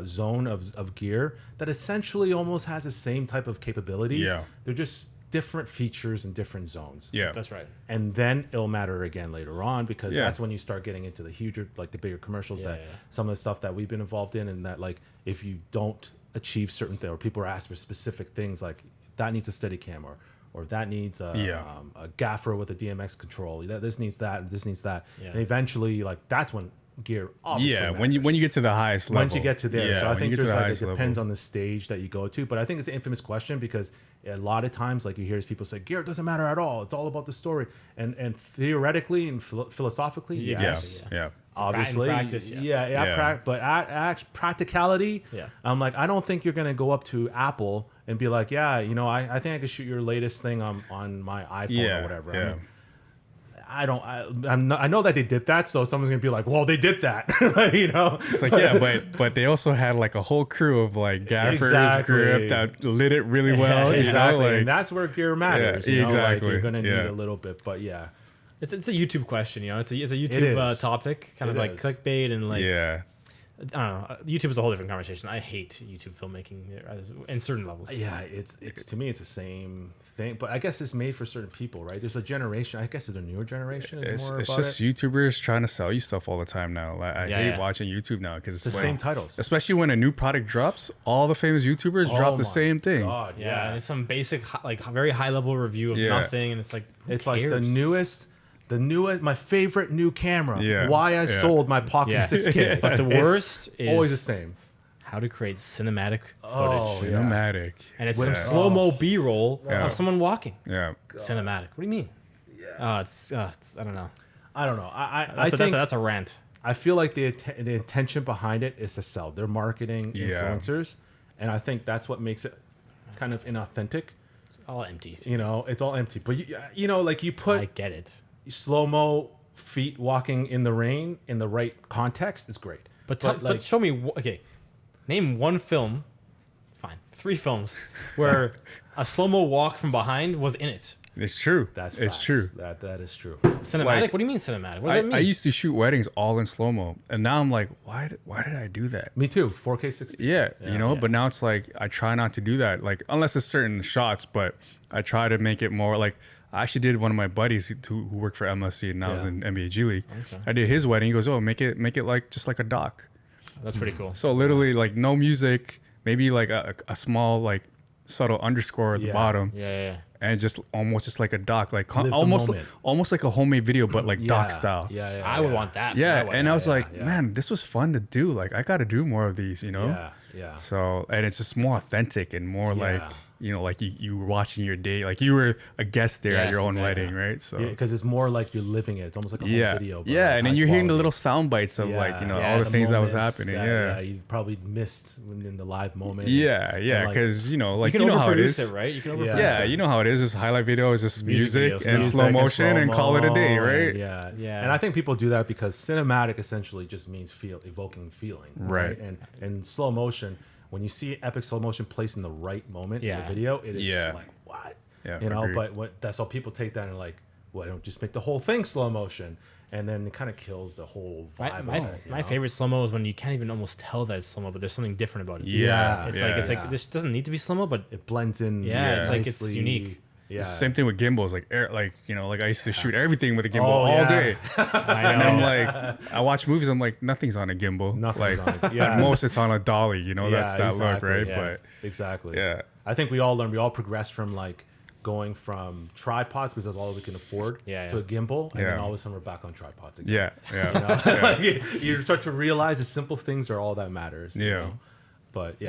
D: zone of gear that essentially almost has the same type of capabilities.
B: Yeah.
D: They're just different features in different zones.
B: Yeah.
C: That's right.
D: And then it'll matter again later on, because
B: Yeah.
D: that's when you start getting into the huger, like the bigger commercials, that
C: Yeah.
D: some of the stuff that we've been involved in, and that like if you don't achieve certain things, or people are asked for specific things, like that needs a steady cam, or that needs a gaffer with a DMX control. This needs that. This needs that.
C: Yeah.
D: And eventually, like that's when gear obviously
B: Yeah, when you get to the highest level.
D: once you get to there.
B: Yeah,
D: So I
B: when
D: think
B: you get to
D: there's
B: the
D: like, it
B: highest
D: depends
B: level.
D: on the stage that you go to. But I think it's an infamous question, because a lot of times, like you hear people say, gear doesn't matter at all. It's all about the story. And theoretically and philosophically,
C: Yeah.
D: yes.
B: Yeah.
D: Obviously,
C: In practice,
D: yeah. But at practicality,
C: Yeah.
D: I'm like, I don't think you're gonna go up to Apple and be like, yeah, you know, I think I could shoot your latest thing on my iPhone
B: Yeah.
D: or whatever.
B: Yeah.
D: I mean, I know that they did that, so someone's gonna be like, well, they did that, you know.
B: It's like, yeah, but they also had like a whole crew of like gaffers,
D: Exactly.
B: grip that lit it really well.
D: Exactly,
B: You know, like,
D: and that's where gear matters.
B: Yeah,
D: you know? Like,
B: exactly.
D: you're gonna need
B: Yeah.
D: a little bit, but yeah,
C: It's a YouTube question, you know. It's a YouTube
D: is.
C: topic, kind of
D: It
C: like
D: is.
C: clickbait and like
B: yeah.
C: I don't know. YouTube is a whole different conversation. I hate YouTube filmmaking in certain levels.
D: yeah. It's to me, it's the same thing, but I guess it's made for certain people, right? There's a generation. I guess the newer generation is more
B: It's
D: about
B: just
D: it.
B: YouTubers trying to sell you stuff all the time now. Like, I
C: Yeah,
B: hate
C: yeah.
B: watching YouTube now because
D: It's the same titles.
B: Especially when a new product drops, all the famous YouTubers drop
D: Oh
B: the
D: my
B: same thing.
D: God,
C: Yeah, and it's some basic, like very high level review of
B: Yeah.
C: nothing, and it's like who
D: It's like the
C: cares?
D: newest, my favorite new camera.
B: Yeah.
D: Why I
B: Yeah.
D: sold my Pocket
C: Yeah.
D: 6K.
C: But the
D: It's
C: worst is
D: always the same.
C: how to create cinematic
D: Oh,
C: footage,
D: yeah.
B: Cinematic.
C: and it's
B: Yeah.
C: some slow mo B roll
B: Yeah.
C: of someone walking.
B: Yeah.
C: Cinematic. What do you mean? Yeah. It's I don't know.
D: I don't know.
C: That's a rant.
D: I feel like the intention behind it is to sell. They're marketing
B: Yeah.
D: influencers, and I think that's what makes it kind of inauthentic.
C: It's all empty.
D: You know, it's all empty. But you know, like you put
C: I get it.
D: slow mo feet walking in the rain in the right context, it's great.
C: But show me. Okay, name one film. Fine, 3 films where a slow mo walk from behind was in it.
B: It's true.
D: That's
B: it's
D: facts.
B: true.
D: That is true.
C: Cinematic.
B: Like,
C: what do you mean cinematic? What does that mean?
B: I used to shoot weddings all in slow mo, and now I'm like, why did I do that?
D: Me too. 4K 60.
B: Yeah, you know.
C: yeah.
B: But now it's like I try not to do that, like unless it's certain shots. But I try to make it more like I actually did one of my buddies who worked for MSC and now is
D: Yeah.
B: in NBA G League. I did his wedding. He goes, "Oh, make it like just like a doc."
C: That's pretty cool.
B: So literally like no music, maybe like a small like subtle underscore at the
D: Yeah.
B: bottom.
C: Yeah.
B: And just almost just like a doc, like
D: Live the
B: almost
D: moment.
B: like a homemade video, but like doc style.
D: Yeah.
C: I would want that.
B: Yeah,
C: for my
B: and I
C: wedding.
B: was like,
D: yeah.
B: man, this was fun to do. Like, I got to do more of these, you know?
D: Yeah.
B: So, and it's just more authentic and more like,
D: Yeah.
B: you know, like you were watching your day, like you were a guest there at
C: Yes,
B: your own
C: exactly.
B: wedding, right? So,
D: Because it's more like you're living it. It's almost like a home
B: yeah,
D: video. But
B: yeah,
D: like
B: and then
D: high
B: you're hearing the
D: quality.
B: little sound bites of like, you know,
C: Yeah,
B: all the
C: the
B: things that was
D: moments
B: happening.
D: that,
B: Yeah,
D: you probably missed in the live moment.
B: yeah,
D: And,
B: yeah,
D: like,
B: because you know,
C: You
B: like
C: can
B: you know how it
C: overproduce
B: is,
C: it, right? You can
D: Yeah.
C: overproduce
B: Yeah,
C: it.
B: you know how it is. This highlight video is just music
C: videos,
B: and
C: music
B: slow
D: and
B: motion and call it a day,
D: slow-mo,
B: right?
D: and yeah,
C: Yeah.
D: And I think people do that because cinematic essentially just means evoking feeling,
B: Right.
D: And slow motion, when you see epic slow motion placed in the right moment in
C: Yeah.
D: the video, it is
B: Yeah.
D: like what,
B: Yeah,
D: you know.
B: agreed.
D: But that's how people take that and like why don't just make the whole thing slow motion? And then it kind of kills the whole vibe.
C: My favorite slow mo is when you can't even almost tell that it's slow mo, but there's something different about it.
D: Yeah.
C: It's like this doesn't need to be slow mo, but
D: it blends in.
C: it's like it's
D: nicely.
C: unique.
D: Yeah.
B: Same thing with gimbals, like like I used to shoot everything with a gimbal
D: Oh,
B: all
D: yeah.
B: day.
C: I
B: And
C: know.
B: I'm like, I watch movies, I'm like, nothing's on a gimbal.
D: Nothing's
B: like,
D: on it. Yeah.
B: At most it's on a dolly, that's that look,
D: exactly.
B: right?
C: Yeah.
B: But
D: Exactly.
B: yeah.
D: I think we all progressed from like going from tripods because that's all we can afford to a gimbal, and then all of a sudden we're back on tripods again.
B: yeah.
D: Like, you start to realize the simple things are all that matters. you
B: Yeah.
D: know? But
C: A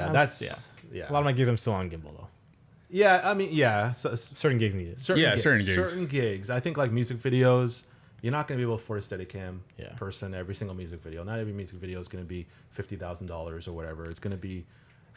C: lot of my gigs I'm still on gimbal though.
D: Yeah, I mean, yeah. So,
C: Certain gigs need it.
B: Certain gigs.
D: Certain gigs. I think like music videos, you're not going to be able to afford a Steadicam
C: Yeah.
D: person every single music video. Not every music video is going to be $50,000 or whatever. It's going to be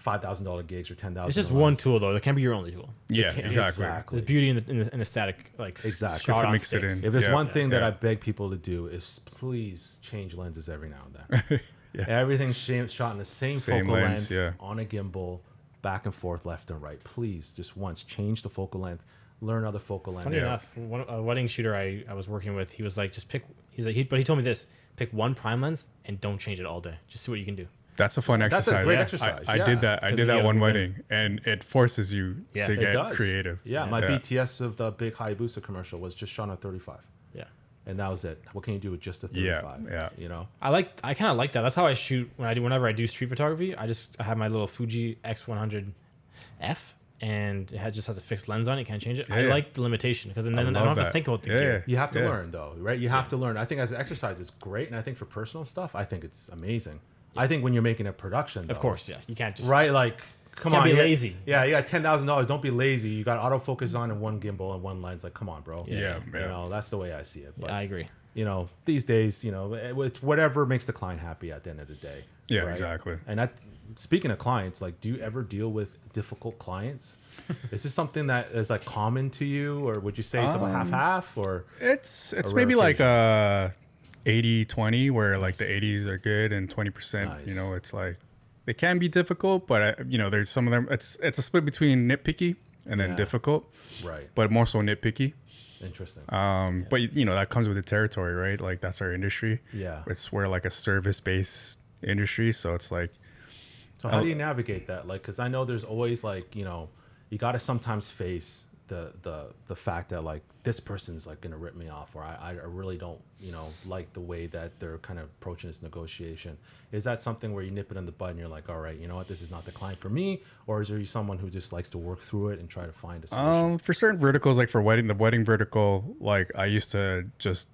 D: $5,000 gigs or $10,000.
C: It's just one tool though. It can't be your only tool.
B: Yeah,
D: can't-
B: exactly.
C: There's beauty in the static like
D: Exactly.
C: shot
B: To
C: on
B: mix it
C: sticks.
B: in.
D: If there's
B: Yeah.
D: one thing that
B: Yeah.
D: I beg people to do is please change lenses every now and then.
B: Yeah.
D: Everything's shot in the same focal
B: lens,
D: length
B: yeah.
D: on a gimbal, back and forth, left and right. Please, just once, change the focal length, learn other focal lengths.
C: Funny enough, a wedding shooter I was working with, he was like, just pick. But he told me this: pick one prime lens and don't change it all day. Just see what you can do.
B: That's a fun
D: That's a
B: exercise.
D: great
B: Yeah.
D: exercise,
B: I
D: yeah.
B: did that. I
C: 'Cause
B: did
C: you
B: that
C: gotta
B: one
C: move in.
B: wedding, and it forces you
C: Yeah.
B: to
C: It
B: get
D: does.
B: creative.
D: Yeah, my
B: Yeah.
D: BTS of the big Hayabusa commercial was just shot on 35,
C: Yeah,
D: and that was it. What can you do with just a
B: Yeah,
D: 35?
B: yeah.
D: You know.
C: I kind of like that. That's how I shoot whenever I do street photography. I have my little Fuji X100F, and just has a fixed lens on it. You can't change it. I
B: Yeah.
C: like the limitation because then I don't
B: love
C: have to
B: that.
C: think about the
B: Yeah,
C: gear.
D: You have to
B: Yeah.
D: learn though, right? You have to learn. I think as an exercise, it's great, and I think for personal stuff, I think it's amazing. I think when you're making a production,
C: Of
D: though,
C: course, yeah. You can't just
D: right? Like, come
C: Can't
D: on,
C: be
D: you got-
C: lazy.
D: Yeah, you got $10,000. Don't be lazy. You got autofocus on and one gimbal and one lens. Like, come on, bro.
B: Yeah,
D: You know, that's the way I see it. But
C: Yeah, I agree.
D: you know, these days, with whatever makes the client happy at the end of the day.
B: Yeah,
D: right?
B: exactly.
D: And speaking of clients, like, do you ever deal with difficult clients? Is this something that is like common to you, or would you say it's about half-half, or?
B: It's
D: rare
B: maybe like
D: occasion.
B: 80-20, where like the 80s are good and 20%.
D: Nice.
B: It's like they can be difficult, but there's some of them. It's a split between nitpicky and then
D: Yeah.
B: difficult,
D: Right.
B: but more so nitpicky.
D: Interesting.
B: But that comes with the territory, right? Like that's our industry.
D: Yeah.
B: It's we're like a service-based industry, so it's like
D: So how do you navigate that? Like, because I know there's always like, you got to sometimes face the fact that like this person's like gonna rip me off, or I really don't like the way that they're kind of approaching this negotiation. Is that something where you nip it in the bud and you're like, all right, you know what, this is not the client for me, or is there someone who just likes to work through it and try to find a solution?
B: For certain verticals, like for the wedding vertical, like I used to just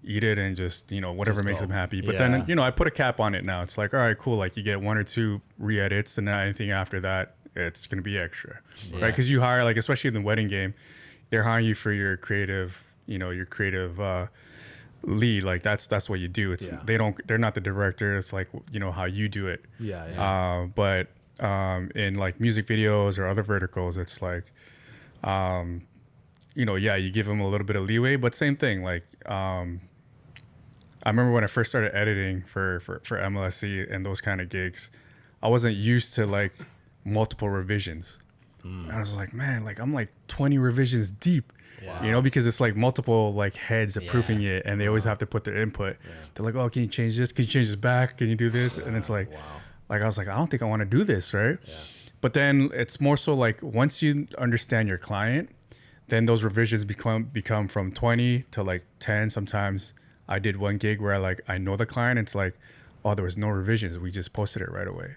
B: eat it and just whatever
D: Just
B: makes
D: go.
B: them happy. But
C: Yeah.
B: then I put a cap on it now. It's like, all right, cool. Like you get 1 or 2 re-edits, and then anything after that, it's gonna be extra, right? Because you hire, like especially in the wedding game, they're hiring you for your creative, lead. Like that's what you do. It's they're not the director. It's like how you do it.
D: Yeah.
B: But in like music videos or other verticals, it's like, you give them a little bit of leeway, but same thing. Like, I remember when I first started editing for MLSC and those kind of gigs, I wasn't used to like multiple revisions. And I was like, man, like I'm like 20 revisions deep. Because it's like multiple like heads approving it, and they always have to put their input. They're like, oh, can you change this? Can you change this back? Can you do this? And it's like, like I was like, I don't think I want to do this, right? But then it's more so like once you understand your client, then those revisions become from 20 to like 10. Sometimes I did one gig where I know the client. It's like, oh, there was no revisions. We just posted it right away.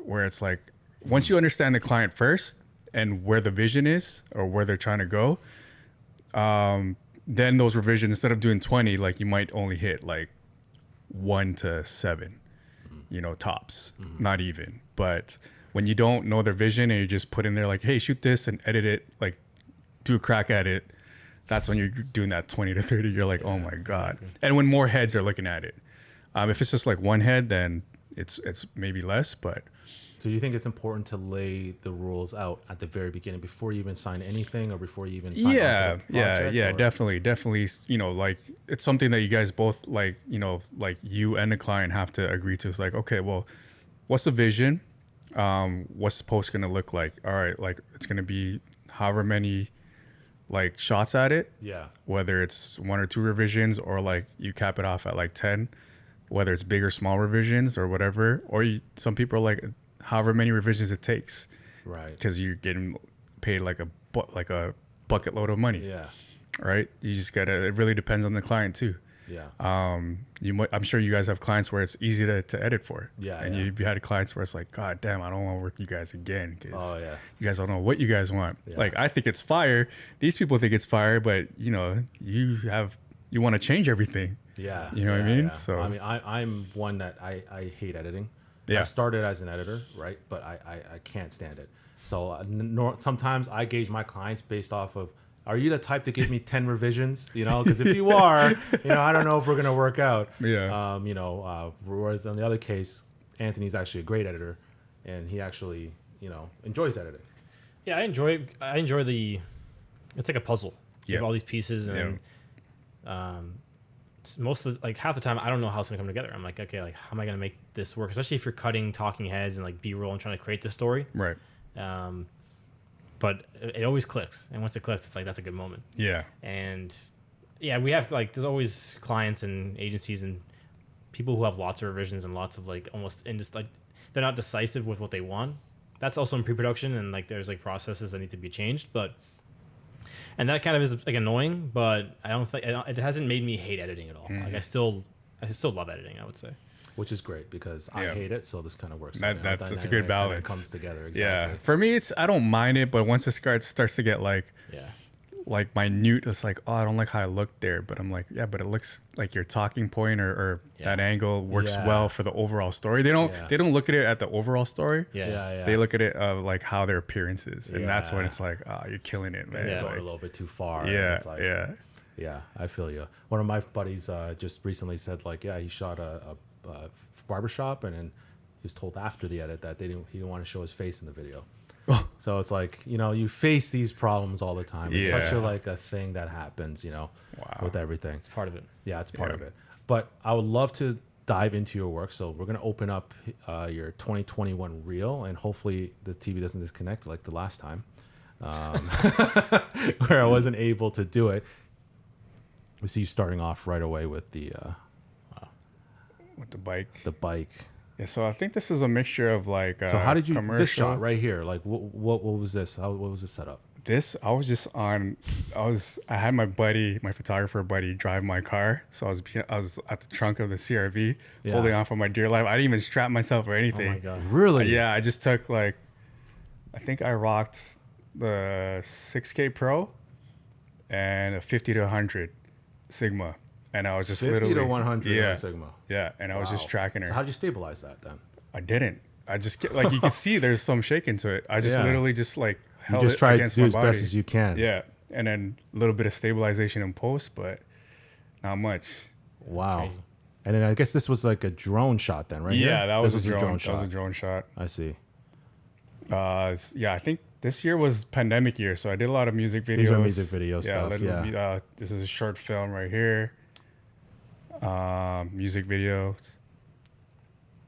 B: Where it's like, once you understand the client first and where the vision is or where they're trying to go, then those revisions, instead of doing 20, like you might only hit like 1 to 7, tops, not even. But when you don't know their vision and you just put in there like, hey, shoot this and edit it, like do a crack at it, that's when you're doing that 20 to 30. You're like, oh my God. Exactly. And when more heads are looking at it, if it's just like one head, then it's maybe less, but.
D: So do you think it's important to lay the rules out at the very beginning before you even sign anything, or before you even sign onto the project,
B: yeah,
D: or?
B: definitely. Like it's something that you guys both like you and the client have to agree to. It's like, okay, well, what's the vision? What's the post going to look like? All right, like it's going to be however many like shots at it,
D: Yeah.
B: whether it's 1 or 2 revisions or like you cap it off at like 10, whether it's big or small revisions or whatever, or some people are like however many revisions it takes,
D: Right.
B: because you're getting paid like a bucket load of money,
D: Yeah.
B: right? You just gotta. It really depends on the client too.
D: Yeah.
B: I'm sure you guys have clients where it's easy to edit for.
D: Yeah,
B: And
D: yeah.
B: you've had clients where it's like, God damn, I don't want to work with you guys again, because
D: Oh, yeah.
B: you guys don't know what you guys want.
D: Yeah.
B: Like, I think it's fire. These people think it's fire, but you want to change everything.
D: Yeah.
B: You know what I mean?
D: Yeah.
B: So
D: I mean, I'm one that I hate editing.
B: Yeah.
D: I started as an editor, right? But I can't stand it. So sometimes I gauge my clients based off of, are you the type to give me 10 revisions? You know, because if you are, I don't know if we're going to work out.
B: Yeah.
D: Whereas on the other case, Anthony's actually a great editor, and he actually, enjoys editing.
C: Yeah, I enjoy it's like a puzzle. You have all these pieces, and most of half the time I don't know how it's gonna come together. I'm like, okay, like how am I gonna make this work? Especially if you're cutting talking heads and like B-roll and trying to create the story.
B: right.
C: But it always clicks, and once it clicks, it's like that's a good moment.
B: Yeah.
C: And yeah, we have there's always clients and agencies and people who have lots of revisions and lots of almost they're not decisive with what they want. That's also in pre-production, and there's processes that need to be changed, and that kind of is annoying, but I don't think it hasn't made me hate editing at all. I still love editing, I would say.
D: Which is great because I hate it, so this kind of works.
B: That's a good balance.
D: It comes together. Exactly.
B: Yeah. For me, I don't mind it, but once it starts to get minute, it's like, oh, I don't like how I look there, but I'm like, yeah, but it looks like your talking point or that angle works well for the overall story. They don't look at it at the overall story.
C: Yeah.
B: They look at it like how their appearance is, and that's when it's like, oh, you're killing it, man.
D: Yeah, going a little bit too far.
B: Yeah,
D: It's like,
B: yeah,
D: I feel you. One of my buddies just recently said he shot a barbershop, and then he was told after the edit that he didn't want to show his face in the video. So it's like, you face these problems all the time. It's such a thing that happens, with everything.
C: It's part of it.
D: Yeah, it's part of it. But I would love to dive into your work. So we're going to open up your 2021 reel, and hopefully the TV doesn't disconnect like the last time where I wasn't able to do it. We see you starting off right away with the
B: bike.
D: The bike.
B: Yeah, so I think this is a mixture of
D: So how did you
B: commercial.
D: This shot right here? What was this? What was the setup?
B: I was just I had my photographer buddy drive my car. So I was at the trunk of the CRV holding on for my dear life. I didn't even strap myself or anything.
C: Oh my God.
D: Really?
B: Yeah, I just took I think I rocked the 6K Pro and a 50 to 100 Sigma. And I was just
D: 50 to 100 on Sigma.
B: Yeah, and I was just tracking her.
D: So how'd you stabilize that then?
B: I didn't. I just you can see there's some shaking to it. I just literally just held
D: you just
B: it
D: tried to
B: against
D: do
B: my
D: as
B: body.
D: best as you can.
B: Yeah, and then a little bit of stabilization in post, but not much.
D: Wow. And then I guess this was like a drone shot then, right?
B: Yeah, that was a
D: drone
B: drone.
D: shot.
B: That was a drone shot.
D: I see.
B: I think this year was pandemic year, so I did a lot of music videos.
D: These are music video stuff.
B: This is a short film right here. Music videos.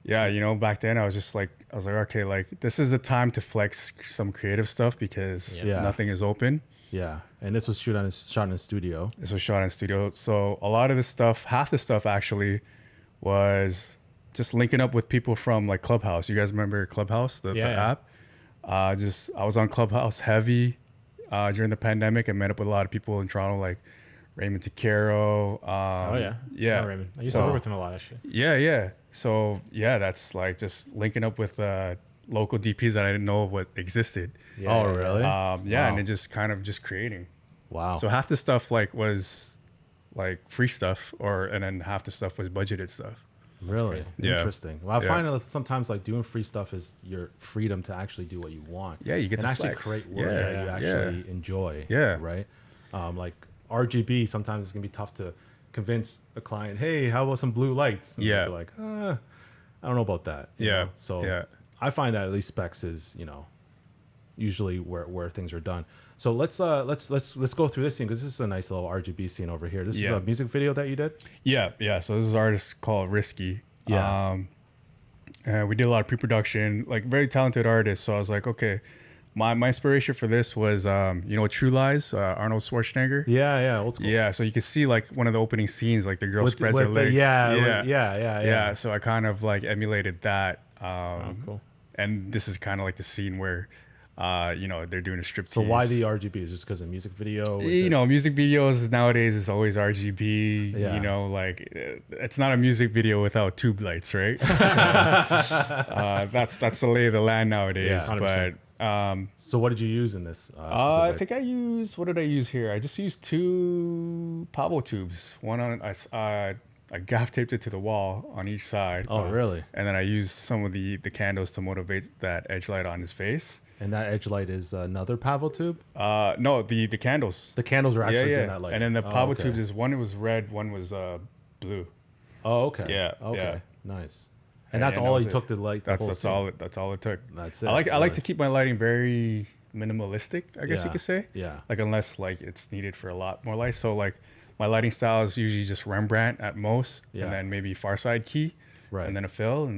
B: Yeah, back then I was like, okay, this is the time to flex some creative stuff because nothing is open.
D: Yeah, and this was shot in a studio.
B: This was shot in studio. So a lot of this stuff, half the stuff actually, was just linking up with people from Clubhouse. You guys remember Clubhouse, the app? I was on Clubhouse heavy during the pandemic. I met up with a lot of people in Toronto, like Raymond Takero.
C: Yeah, Raymond. I used to work with him a lot, actually.
B: Yeah. So that's just linking up with local DPs that I didn't know what existed.
D: Yeah, oh, really?
B: Wow. And then just kind of just creating.
D: Wow.
B: So half the stuff was free stuff, and then half the stuff was budgeted stuff.
D: Really?
B: Yeah.
D: Interesting. Well, I find that sometimes doing free stuff is your freedom to actually do what you want.
B: Yeah, you get to
D: actually
B: flex.
D: Create work that you actually enjoy.
B: Yeah.
D: Right? RGB, sometimes it's going to be tough to convince a client, hey, how about some blue lights? And they're like, I don't know about that. You know? So I find that at least specs is, usually where things are done. So let's go through this scene because this is a nice little RGB scene over here. This is a music video that you did?
B: Yeah. So this is an artist called Risky.
D: Yeah.
B: We did a lot of pre-production, very talented artist. So I was like, okay, My inspiration for this was, True Lies, Arnold Schwarzenegger.
D: Yeah, old school.
B: Yeah, so you can see like one of the opening scenes, like the girl spreads her legs.
D: Yeah.
B: So I kind of like emulated that.
C: Cool.
B: And this is kind of like the scene where, they're doing a striptease.
D: So why the RGB? Is it just because of music video?
B: Music videos nowadays is always RGB.
D: Yeah.
B: Like it's not a music video without tube lights, right? That's the lay of the land nowadays.
D: Yeah,
B: but
D: so what did you use in this?
B: I think what did I use here? I just used 2 Pablo tubes. One on I gaff taped it to the wall on each side.
D: Oh, really?
B: And then I used some of the candles to motivate that edge light on his face.
D: And that edge light is another Pavo tube?
B: No, the candles.
D: The candles are actually doing that light.
B: And then the Pavo tubes is one was red, one was blue.
D: Oh, okay.
B: Yeah.
D: Okay.
B: Yeah.
D: Nice. And that's all you took to light the whole
B: that's
D: scene?
B: all it took.
D: That's it.
B: I like to keep my lighting very minimalistic, I guess you could say.
D: Yeah.
B: Like unless like it's needed for a lot more light. So like my lighting style is usually just Rembrandt at most, and then maybe Far Side key,
D: right,
B: and then a fill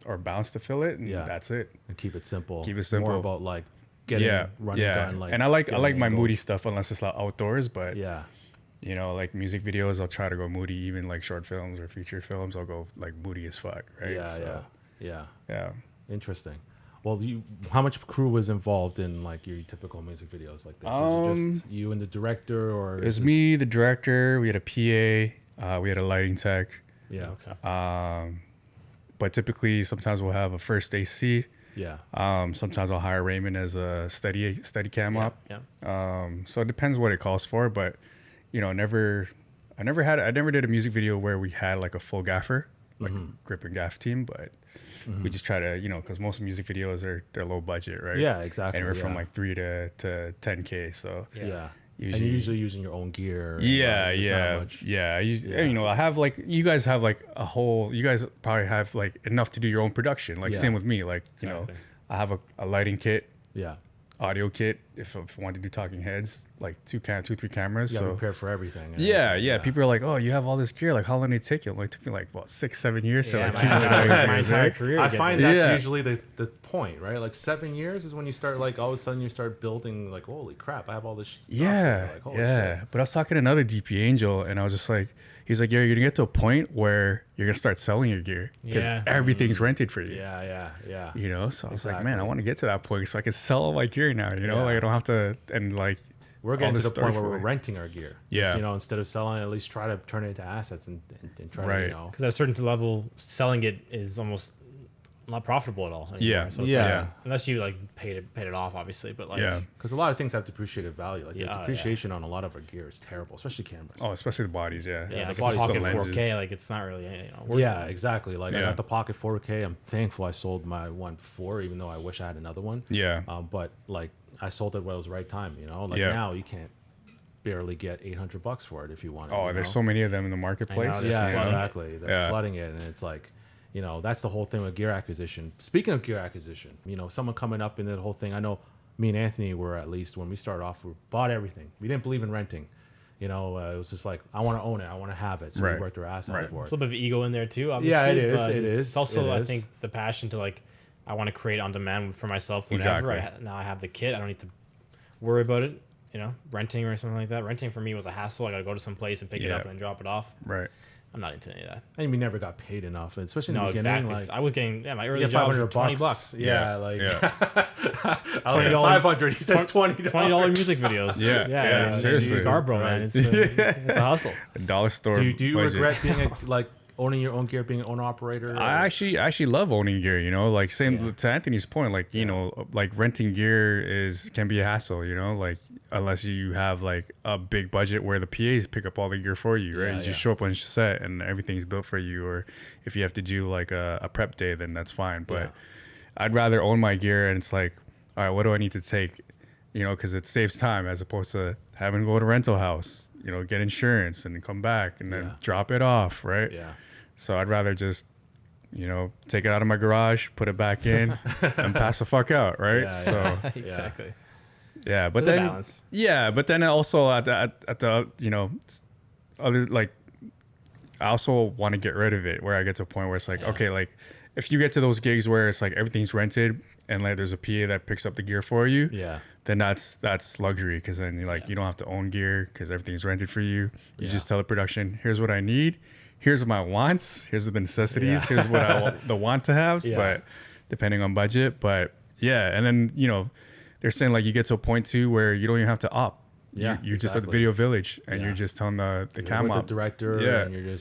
B: or bounce to fill it, and that's it.
D: And keep it simple.
B: Keep it simple.
D: More about like getting running gun. Like,
B: and I like my moody stuff unless it's like outdoors, but like music videos, I'll try to go moody. Even like short films or feature films, I'll go like moody as fuck, right?
D: Yeah. Interesting. Well, how much crew was involved in like your typical music videos like this? Is it just you and the director, or
B: it was me, the director? We had a PA, we had a lighting tech.
D: Yeah. Okay.
B: But typically, sometimes we'll have a first AC.
D: Yeah.
B: Sometimes I'll hire Raymond as a steady cam op.
C: Yeah.
B: So it depends what it calls for, but I never did a music video where we had like a full gaffer, like grip and gaff team, but we just try to, because most music videos they're low budget, right?
D: Yeah, exactly.
B: And we're from like 3 to 10K. So
D: and you're usually using your own gear.
B: I have like, you guys have like you guys probably have like enough to do your own production. Like same with me, like, I have a lighting kit. Yeah. Audio kit if I want to do talking heads, like 3 cameras.
D: You gotta prepare for everything.
B: Yeah. People are like, oh, you have all this gear. Like, how long did it take you? Like, it took me like 6-7 years.
C: Yeah,
B: so
C: my entire career.
D: I find that's usually the point, right? Like 7 years is when you start, like, all of a sudden you start building, like, holy crap, I have all this stuff. Like, holy shit.
B: But I was talking to another DP Angel, and I was just like, he's like, you're gonna get to a point where you're gonna start selling your gear because everything's rented for you.
D: Yeah.
B: So I was like, man, I want to get to that point so I can sell all my gear now. Like I don't have to, and like
D: we're getting to the point where we're renting our gear.
B: Yeah.
D: Just, instead of selling, at least try to turn it into assets and try to,
C: because at a certain level, selling it is almost not profitable at all anymore. So unless you like paid it off, obviously, but like
D: because a lot of things have depreciated value. Like the depreciation on a lot of our gear is terrible, especially cameras.
B: Oh, especially the bodies.
C: Like the pocket 4K, like it's not really worth it.
D: Exactly. Like I got the pocket 4K. I'm thankful I sold my one before, even though I wish I had another one. But like I sold it when it was the right time. Now you can't barely get $800 for it if you want it.
B: Oh, there's so many of them in the marketplace.
D: Exactly. They're flooding it, and it's like, that's the whole thing with gear acquisition. Speaking of gear acquisition, someone coming up in the whole thing. I know me and Anthony were, at least when we started off, we bought everything. We didn't believe in renting. It was just like, I want to own it. I want to have it. So we worked our ass off for it.
C: It's a little bit of ego in there too, obviously.
D: Yeah, it is.
C: But
D: it is.
C: It's also, I think, the passion to like, I want to create on demand for myself whenever. Now I have the kit. I don't need to worry about it, renting or something like that. Renting for me was a hassle. I got to go to some place and pick it up and then drop it off.
B: Right.
C: I'm not into any of that.
D: And we never got paid enough, especially in the beginning.
C: Exactly.
D: Like,
C: I was getting my early job was $20.
D: I was like $500. He says
C: $20 music videos.
B: Seriously.
C: Scarborough, man. It's a hustle.
B: A dollar store.
D: Do you regret being owning your own gear, being an owner operator?
B: I actually love owning gear, like same to Anthony's point, like, like renting gear can be a hassle, like unless you have like a big budget where the PAs pick up all the gear for you, right? You just show up on set and everything's built for you, or if you have to do like a prep day, then that's fine. But I'd rather own my gear, and it's like, all right, what do I need to take? Because it saves time as opposed to having to go to a rental house, get insurance and then come back and then drop it off, right? So I'd rather just, take it out of my garage, put it back in, and pass the fuck out, right? So
C: exactly.
B: Yeah, but
C: There's
B: then
C: a balance.
B: Yeah, but then also at the other, like, I also want to get rid of it, where I get to a point where it's like, okay, like if you get to those gigs where it's like everything's rented and like there's a PA that picks up the gear for you, then that's luxury, because then you don't have to own gear because everything's rented for you. You just tell the production, here's what I need, here's my wants, here's the necessities, here's what I want, the want to haves, but depending on budget. But and then they're saying like you get to a point too where you don't even have to op. You're just at the video village and you're just telling the cam
D: with
B: op
D: the director, and you're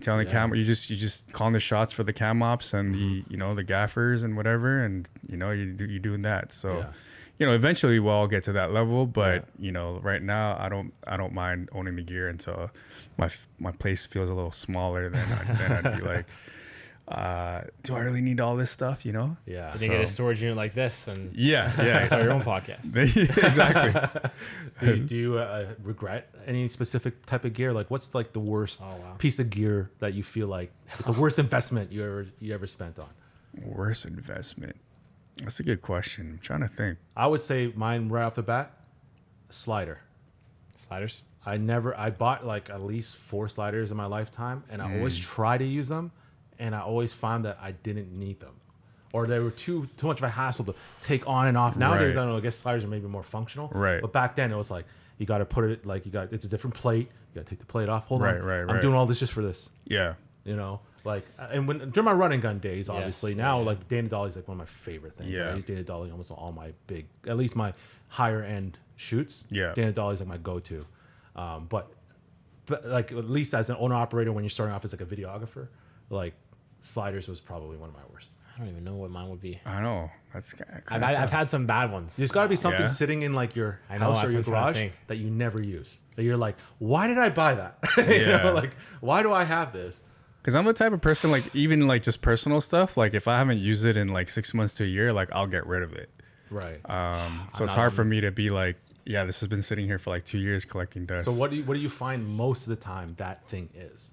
B: telling the camera, you just calling the shots for the cam ops and the gaffers and whatever, and you're doing that. So eventually we'll all get to that level, but right now I don't mind owning the gear until my place feels a little smaller. Then I'd be like, do I really need all this stuff?
C: Then you get a storage unit like this and start your own podcast.
B: Exactly.
D: Do you regret any specific type of gear? Like, what's like the worst piece of gear that you feel like it's the worst investment you ever spent on?
B: Worst investment? That's a good question. I'm trying to think.
D: I would say mine right off the bat, slider.
C: Sliders?
D: I bought like at least 4 sliders in my lifetime, and I always try to use them, and I always found that I didn't need them, or they were too much of a hassle to take on and off. Nowadays, I don't know, I guess sliders are maybe more functional.
B: Right.
D: But back then, it was like you got to put it like it's a different plate. You got to take the plate off. Hold on.
B: Right.
D: I'm doing all this just for this.
B: Yeah.
D: Like, and during my running gun days, obviously like Dana Dolly's like one of my favorite things. I use Dana Dolly almost all my at least my higher end shoots. Dana Dolly's like my go-to. But like at least as an owner operator, when you're starting off as like a videographer, like sliders was probably one of my worst.
C: I don't even know what mine would be.
B: I know. That's
C: I've had some bad ones.
D: There's got to be something sitting in like your house or your garage that you never use. That you're like, why did I buy that? Like, why do I have this?
B: Because I'm the type of person, like, even like just personal stuff, like if I haven't used it in like 6 months to a year, like I'll get rid of it.
D: Right.
B: So it's hard for me to be like, this has been sitting here for like 2 years collecting dust.
D: So what do you find most of the time that thing is?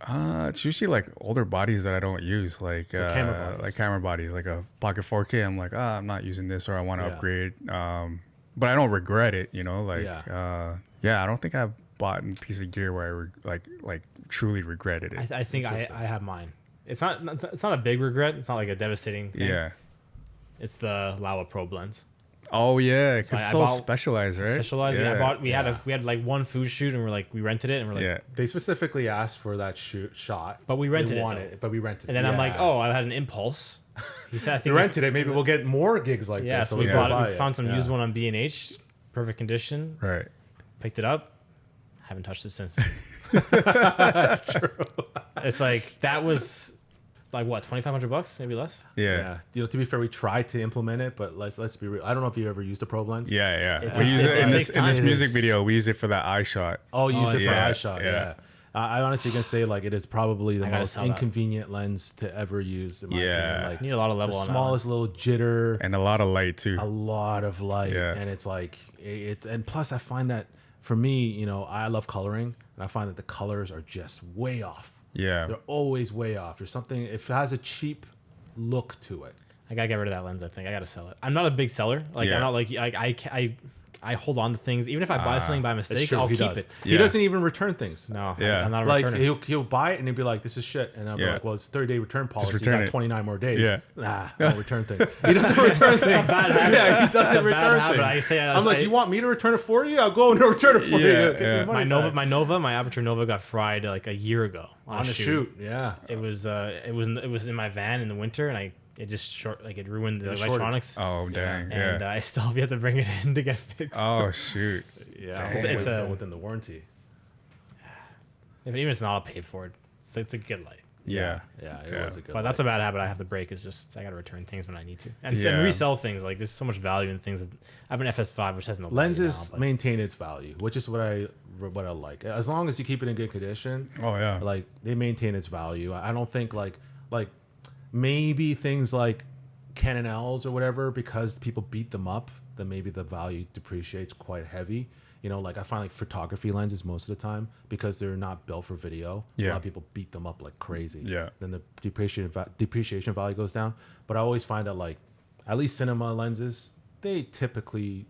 B: It's usually like older bodies that I don't use, like camera bodies, like a Pocket 4K. I'm like, I'm not using this, or I want to upgrade. But I don't regret it, I don't think I've bought a piece of gear where I like truly regretted it.
C: I think I have mine. It's not a big regret. It's not like a devastating thing.
B: Yeah.
C: It's the Laowa Probe lens.
B: Oh yeah, because it's so specialized, right?
C: Specialized.
B: Yeah.
C: We had like one food shoot, and we rented it, and we're like,
D: they specifically asked for that shot,
C: but we rented
D: but we rented it.
C: And then I'm like, I had an impulse. He said, I think
D: we rented it. Maybe we'll get more gigs like this.
C: So we bought it. We found some used one on B&H, perfect condition.
B: Right.
C: Picked it up. Haven't touched it since.
D: That's true.
C: It's like that was like what, $2,500, maybe less.
B: Yeah.
D: To be fair, we tried to implement it, but let's be real. I don't know if you ever used a probe lens.
B: Yeah. We use it in this music video. We use it for that eye shot.
D: Oh, you use it for eye shot. Yeah. I honestly can say like it is probably the most inconvenient lens to ever use. In my opinion. Like,
C: you need a lot of level.
D: The smallest little jitter
B: and a lot of light too.
D: A lot of light, and it's like and plus I find that for me, I love coloring, and I find that the colors are just way off.
B: Yeah,
D: they're always way off. There's something, if it has a cheap look to it.
C: I gotta get rid of that lens. I think I gotta sell it. I'm not a big seller. Like I'm not like I hold on to things. Even if I buy something by mistake, I'll keep it.
D: He doesn't even return things.
C: No,
B: yeah.
C: I'm not a
D: returner.
C: Like
D: he'll buy it and he'll be like, "This is shit," and I'll be like, "Well, it's 30-day return policy. You got 29 more days."
B: Yeah,
D: don't return things. He doesn't return things.
C: Yeah,
D: he doesn't return things. I'm like, you want me to return it for you? I'll go and return it for you.
C: My Aperture Nova got fried like a year ago
D: on a shoot. Yeah,
C: it was in my van in the winter, and it ruined the electronics.
B: Oh dang!
C: And I still have to bring it in to get fixed.
B: Oh shoot!
D: Yeah, it's still within the warranty.
C: Even if it's not, I'll pay for it. It's a good light.
B: Yeah,
D: it was a good.
C: But that's a bad habit I have to break. Is just I gotta return things when I need to, and resell things. Like there's so much value in things. I have an FS5 which has no
D: lenses
C: value now,
D: maintain its value, which is what I like. As long as you keep it in good condition.
B: Oh yeah,
D: like they maintain its value. I don't think like. Maybe things like Canon Ls or whatever, because people beat them up, then maybe the value depreciates quite heavy. Like I find like photography lenses most of the time, because they're not built for video. A lot of people beat them up like crazy.
B: Yeah.
D: Then the depreciation value goes down. But I always find that like, at least cinema lenses, they typically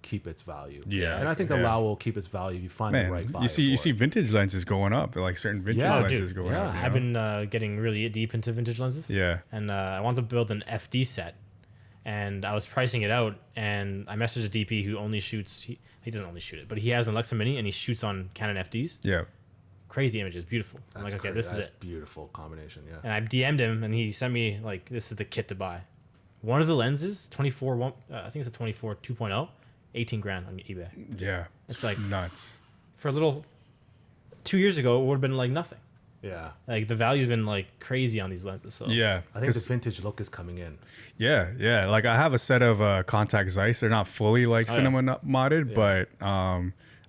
D: keep its value.
B: Yeah.
D: And I think the Lao will keep its value if you find the right buyer.
B: You
D: for
B: see
D: it.
B: vintage lenses going up, like certain vintage lenses going up.
C: I've been getting really deep into vintage lenses.
B: Yeah.
C: And I want to build an FD set, and I was pricing it out, and I messaged a DP who only shoots. He doesn't only shoot it, but he has an Alexa Mini and he shoots on Canon FDs.
B: Yeah.
C: Crazy images, beautiful. I'm like, okay, this is it.
D: Beautiful combination. Yeah.
C: And I DM'd him, and he sent me like, this is the kit to buy. One of the lenses, 24, I think it's a 24 2.0, 18 grand on eBay.
B: Yeah.
C: It's like
B: nuts.
C: For a little, 2 years ago, it would have been like nothing.
D: Yeah.
C: Like the value's been like crazy on these lenses. So
B: yeah.
D: I think the vintage look is coming in.
B: Yeah. Yeah. Like I have a set of contact Zeiss. They're not fully like cinema modded, but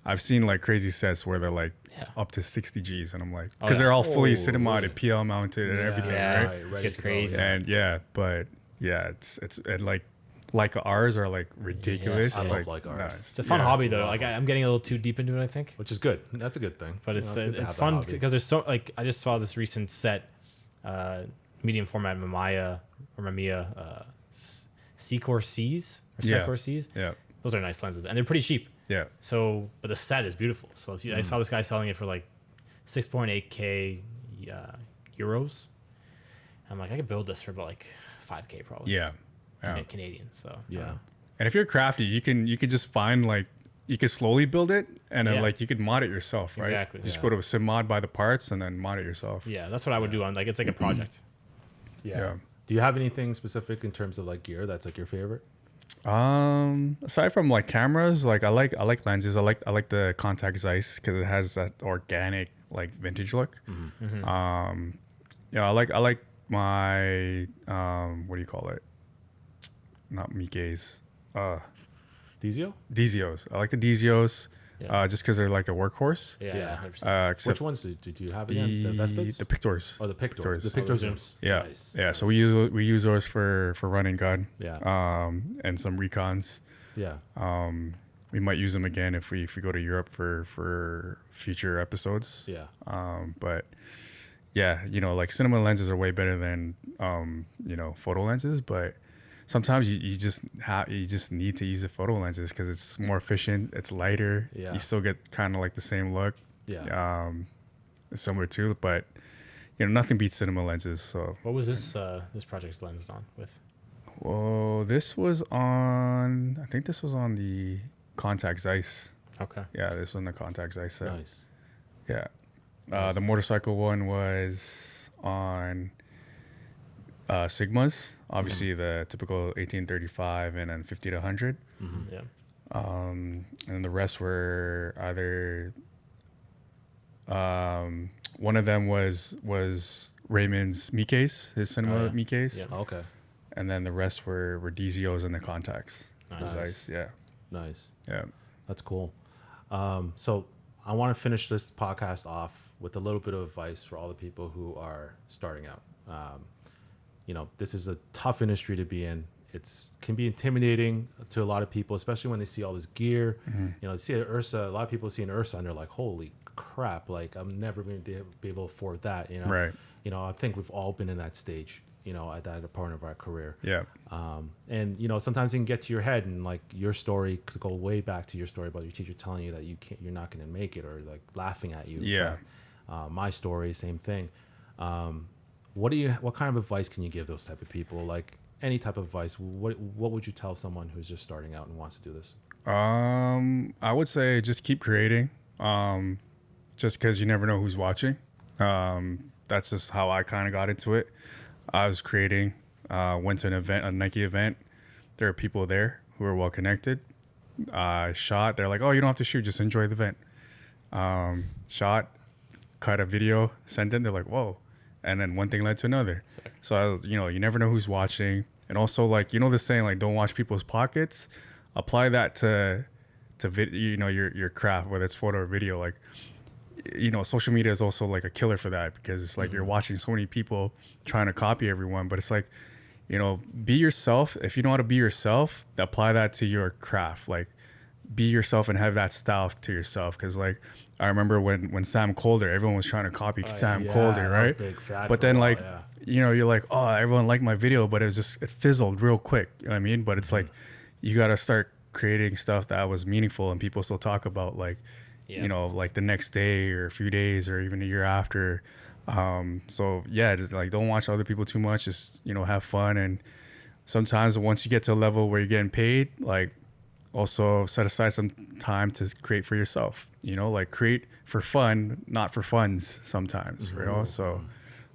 B: I've seen like crazy sets where they're like up to 60 G's, and I'm like, because they're all fully cinema-modded, PL mounted, and everything, right?
C: It gets crazy.
B: And it's and like ours are like ridiculous.
C: Yes.
D: I love like ours.
B: Nice.
C: It's a fun hobby though. Like I'm getting a little too deep into it, I think.
D: Which is good. That's a good thing.
C: But it's fun because there's so like I just saw this recent set, medium format Mamiya Secor C's or Secor C's.
B: Yeah.
C: Those are nice lenses, and they're pretty cheap.
B: Yeah.
C: So, but the set is beautiful. So if you, I saw this guy selling it for like 6.8K euros. I'm like, I could build this for about like 5K probably.
B: Yeah.
C: Canadian. So
D: Yeah.
B: And if you're crafty, you can just find like you can slowly build it, and then like you could mod it yourself, right?
C: Exactly.
B: Just go to a sim mod, buy the parts, and then mod it yourself.
C: Yeah, that's what I would do on like it's like a project.
D: Yeah. Do you have anything specific in terms of like gear that's like your favorite?
B: Aside from like cameras, like I like lenses. I like the contact Zeiss because it has that organic like vintage look. Yeah, I like my what do you call it? Not Mike's.
D: Dizio?
B: Dizios. I like the Dizios. Just because they're like a workhorse.
C: Yeah.
D: 100%. Which ones do you have again? The Vespids?
B: The Pictors.
D: Oh, the Pictors. The Pictors zooms.
B: Yeah,
D: Nice.
B: yeah. So we use those for running gun.
D: Yeah.
B: And some recons.
D: Yeah.
B: We might use them again if we go to Europe for future episodes.
D: Yeah.
B: But yeah, like cinema lenses are way better than photo lenses, but sometimes you just need to use the photo lenses because it's more efficient, it's lighter.
D: Yeah.
B: You still get kind of like the same look.
D: Yeah.
B: Similar to, but nothing beats cinema lenses. So
C: What was this project lensed on with?
B: well, I think this was on the contact Zeiss.
C: Okay.
B: Yeah, this was on the contact Zeiss set.
D: Nice.
B: Yeah.
D: Nice.
B: The motorcycle one was on Sigmas, obviously the typical 1835 and then 50 to 100.
C: Yeah.
B: And then the rest were either one of them was Raymond's Mike's, his cinema Mike's.
C: Yeah.
D: Okay.
B: And then the rest were Dizios and the contacts.
C: Nice.
B: Yeah.
D: Nice.
B: Yeah.
D: That's cool. So I want to finish this podcast off with a little bit of advice for all the people who are starting out. This is a tough industry to be in. Can be intimidating to a lot of people, especially when they see all this gear. They see an Ursa. A lot of people see an Ursa and they're like, "Holy crap! Like I'm never going to be able to afford that."
B: Right.
D: I think we've all been in that stage. At that part of our career.
B: Yeah.
D: And sometimes it can get to your head, and like your story could go way back to your story about your teacher telling you that you're not going to make it, or like laughing at you.
B: Yeah.
D: My story, same thing. What kind of advice can you give those type of people? Like any type of advice, what would you tell someone who's just starting out and wants to do this?
B: I would say just keep creating. Just because you never know who's watching. That's just how I kind of got into it. I was creating, went to an event, a Nike event. There are people there who are well connected. Shot. They're like, "Oh, you don't have to shoot. Just enjoy the event." Shot, cut a video, sent it. They're like, "Whoa!" And then one thing led to another.
C: Sick.
B: So you never know who's watching. And also, like the saying, like, don't watch people's pockets. Apply that to your craft, whether it's photo or video. Like, social media is also like a killer for that, because it's like you're watching so many people trying to copy everyone, but it's like, be yourself. If you know how to be yourself, apply that to your craft. Like, be yourself and have that style to yourself. Because like, I remember when Sam Colder, everyone was trying to copy Sam Colder, right?
D: Big fad
B: but
D: for
B: then
D: a while,
B: like, you're like, oh, everyone liked my video, but it fizzled real quick. You know what I mean? But it's like, you got to start creating stuff that was meaningful and people still talk about, like,
C: Yeah.
B: you know, like the next day or a few days or even a year after. So yeah, just like don't watch other people too much. Just, you know, have fun. And sometimes once you get to a level where you're getting paid, like also set aside some time to create for yourself, you know, like create for fun, not for funds sometimes, right? Also,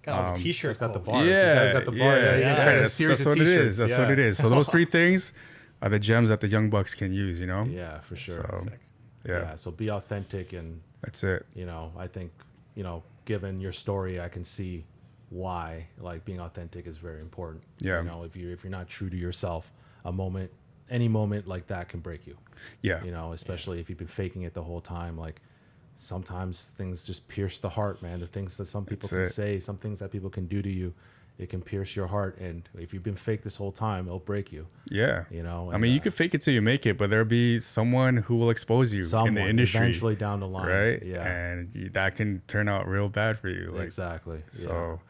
C: Got all the t-shirts.
D: got the
C: bar.
D: bars. This guy's got the bar. Yeah,
C: yeah.
B: That's what it is. That's what it is. So those three things are the gems that the young bucks can use, you know?
D: Yeah, for sure.
B: So,
D: Yeah. So be authentic, and
B: that's it.
D: you know, I think, you know, given your story, I can see why like being authentic is very important.
B: Yeah.
D: You know, if you're not true to yourself, any moment like that can break you.
B: Yeah.
D: You know, especially if you've been faking it the whole time. Like sometimes things just pierce the heart, man. The things that some people can say, some things that people can do to you, it can pierce your heart. And if you've been fake this whole time, it'll break you.
B: Yeah.
D: You know,
B: I mean, you could fake it till you make it, but there'll be someone who will expose you in the industry
D: eventually down the line.
B: right?
D: Yeah.
B: And that can turn out real bad for you. Like,
D: Exactly.
B: So,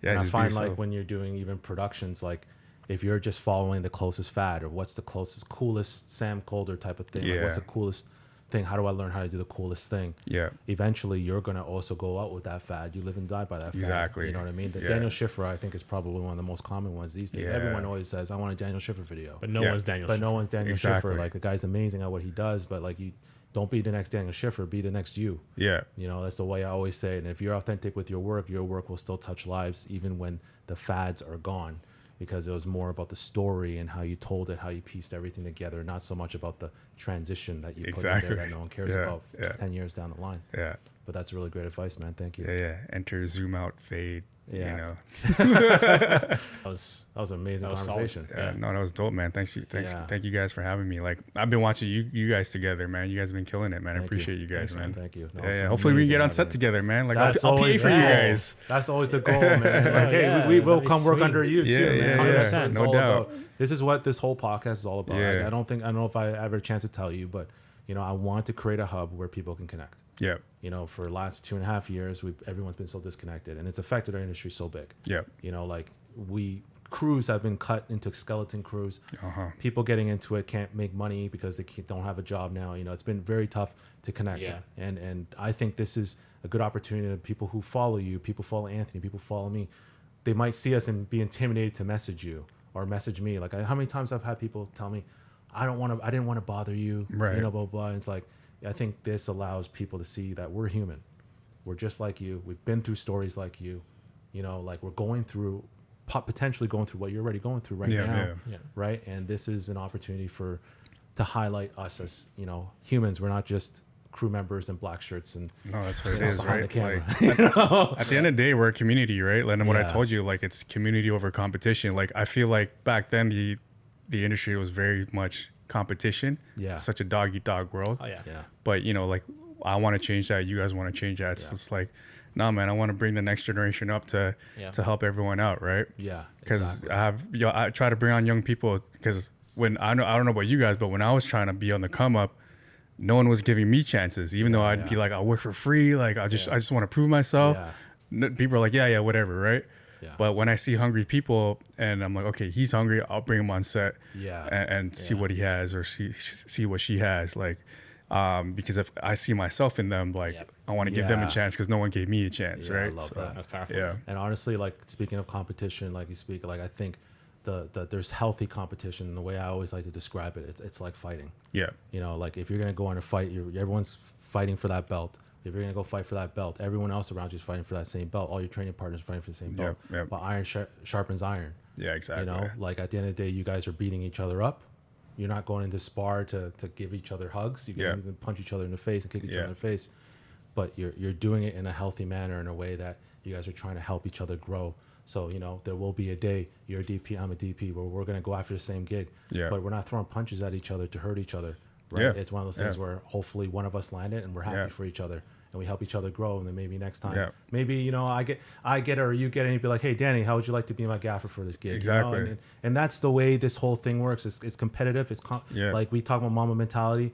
B: yeah.
D: And I
B: just be
D: find
B: yourself.
D: like when you're doing even productions, like if you're just following the closest fad or what's the coolest Sam Calder type of thing, like what's the coolest thing? How do I learn how to do the coolest thing?
B: Yeah.
D: Eventually, you're gonna also go out with that fad. You live and die by that fad.
B: Exactly.
D: You know what I mean? The
B: Yeah.
D: Daniel Schiffer, I think, is probably one of the most common ones these days.
B: Yeah.
D: Everyone always says, "I want a Daniel Schiffer video,"
C: But no one's Daniel.
D: but no one's Daniel
B: Exactly.
D: Schiffer. Like the guy's amazing at what he does, but like you don't be the next Daniel Schiffer. Be the next you.
B: Yeah.
D: You know, that's the way I always say it. And if you're authentic with your work will still touch lives even when the fads are gone, because it was more about the story and how you told it, how you pieced everything together, not so much about the transition that you put in
B: Exactly.
D: there that no one cares
B: Yeah,
D: about
B: yeah.
D: 10 years down the line.
B: Yeah.
D: But that's really great advice, man. Thank you.
B: Yeah. Yeah. Enter, zoom out, fade.
D: Yeah.
B: You know.
C: That was
D: That was an amazing
C: That was
D: conversation.
B: Yeah, no, that was dope, man. Thank
D: Yeah.
B: you guys for having me. Like, I've been watching you guys together, man. You guys have been killing it, man. I
D: Thank
B: appreciate you guys,
D: Thanks,
B: man.
D: Thank you. No,
B: Yeah,
D: it's
B: yeah. Hopefully we can get on
D: amazing
B: set
D: having you.
B: together, man. Like,
D: That's
B: I'll pay
D: always
B: for you
D: the goal.
B: guys.
D: That's always the goal, man. Like, hey,
C: yeah,
D: we will
C: that'd be
D: come work
C: sweet.
D: under you
B: Yeah,
D: too,
B: yeah,
D: man.
B: yeah.
D: 100%. It's
B: No
D: all
B: doubt.
D: about. This is what this whole podcast is all about.
B: Yeah.
D: I don't know if I ever had a chance to tell you, but you know, I want to create a hub where people can connect.
B: Yeah,
D: You know, for the last 2.5 years, everyone's been so disconnected, and it's affected our industry so big.
B: yeah,
D: You know, like crews have been cut into skeleton crews.
B: Uh-huh.
D: People getting into it can't make money because they don't have a job now. You know, it's been very tough to connect.
C: Yeah.
D: And I think this is a good opportunity to people who follow you, people follow Anthony, people follow me. They might see us and be intimidated to message you or message me. Like how many times I've had people tell me, I didn't want to bother you.
B: Right.
D: You know, blah, blah. And it's like, I think this allows people to see that we're human. We're just like you. We've been through stories like you. You know, like we're going through, potentially going through what you're already going through right
B: Yeah,
D: now.
B: yeah.
C: Yeah.
D: Right. And this is an opportunity to highlight us as, you know, humans. We're not just crew members in black shirts and
B: No, that's what it
D: know,
B: is,
D: behind
B: right?
D: the camera.
B: Like, at the end of the day, we're a community, right? And what I
D: Yeah.
B: told you, like, it's community over competition. Like, I feel like back then the industry was very much competition.
D: Yeah.
B: Such a dog eat dog world.
C: Oh yeah.
D: Yeah.
B: But you know, like, I want to change that. You guys want to change that. It's just like, no, man, I want to bring the next generation up to help everyone out, right?
D: Yeah.
B: Because
D: Exactly.
B: I try to bring on young people, because when I don't know about you guys, but when I was trying to be on the come up, no one was giving me chances, even though I'd be like, I'll work for free. Like, I just want to prove myself.
D: Yeah.
B: People are like, yeah, whatever. Right.
D: Yeah.
B: But when I see hungry people and I'm like, okay, he's hungry, I'll bring him on set
D: Yeah.
B: and see what he has, or see what she has. Like, because if I see myself in them, like, I want to give them a
D: Yeah.
B: chance because no one gave me a chance.
D: Yeah,
B: right.
D: I love that.
C: That's powerful.
B: Yeah.
D: And honestly, like speaking of competition, like you speak, like I think there's healthy competition. The way I always like to describe it, it's like fighting.
B: Yeah.
D: You know, like if you're gonna go on a fight, everyone's fighting for that belt. If you're gonna go fight for that belt, everyone else around you is fighting for that same belt. All your training partners are fighting for the same belt.
B: Yep.
D: But iron sharpens iron.
B: Yeah, exactly.
D: You know, like at the end of the day, you guys are beating each other up. You're not going into spar to give each other hugs. You can punch each other in the face and kick each other in the face. But you're doing it in a healthy manner, in a way that you guys are trying to help each other grow. So, you know, there will be a day, you're a DP, I'm a DP, where we're going to go after the same gig.
B: Yeah.
D: But we're not throwing punches at each other to hurt each other. Right?
B: Yeah.
D: It's one of those things where hopefully one of us land it and we're happy for each other. And we help each other grow. And then maybe next time, maybe, you know, I get it or you get it and you'd be like, hey, Danny, how would you like to be my gaffer for this gig?
B: Exactly.
D: You know? And that's the way this whole thing works. It's competitive. Like we talk about mama mentality.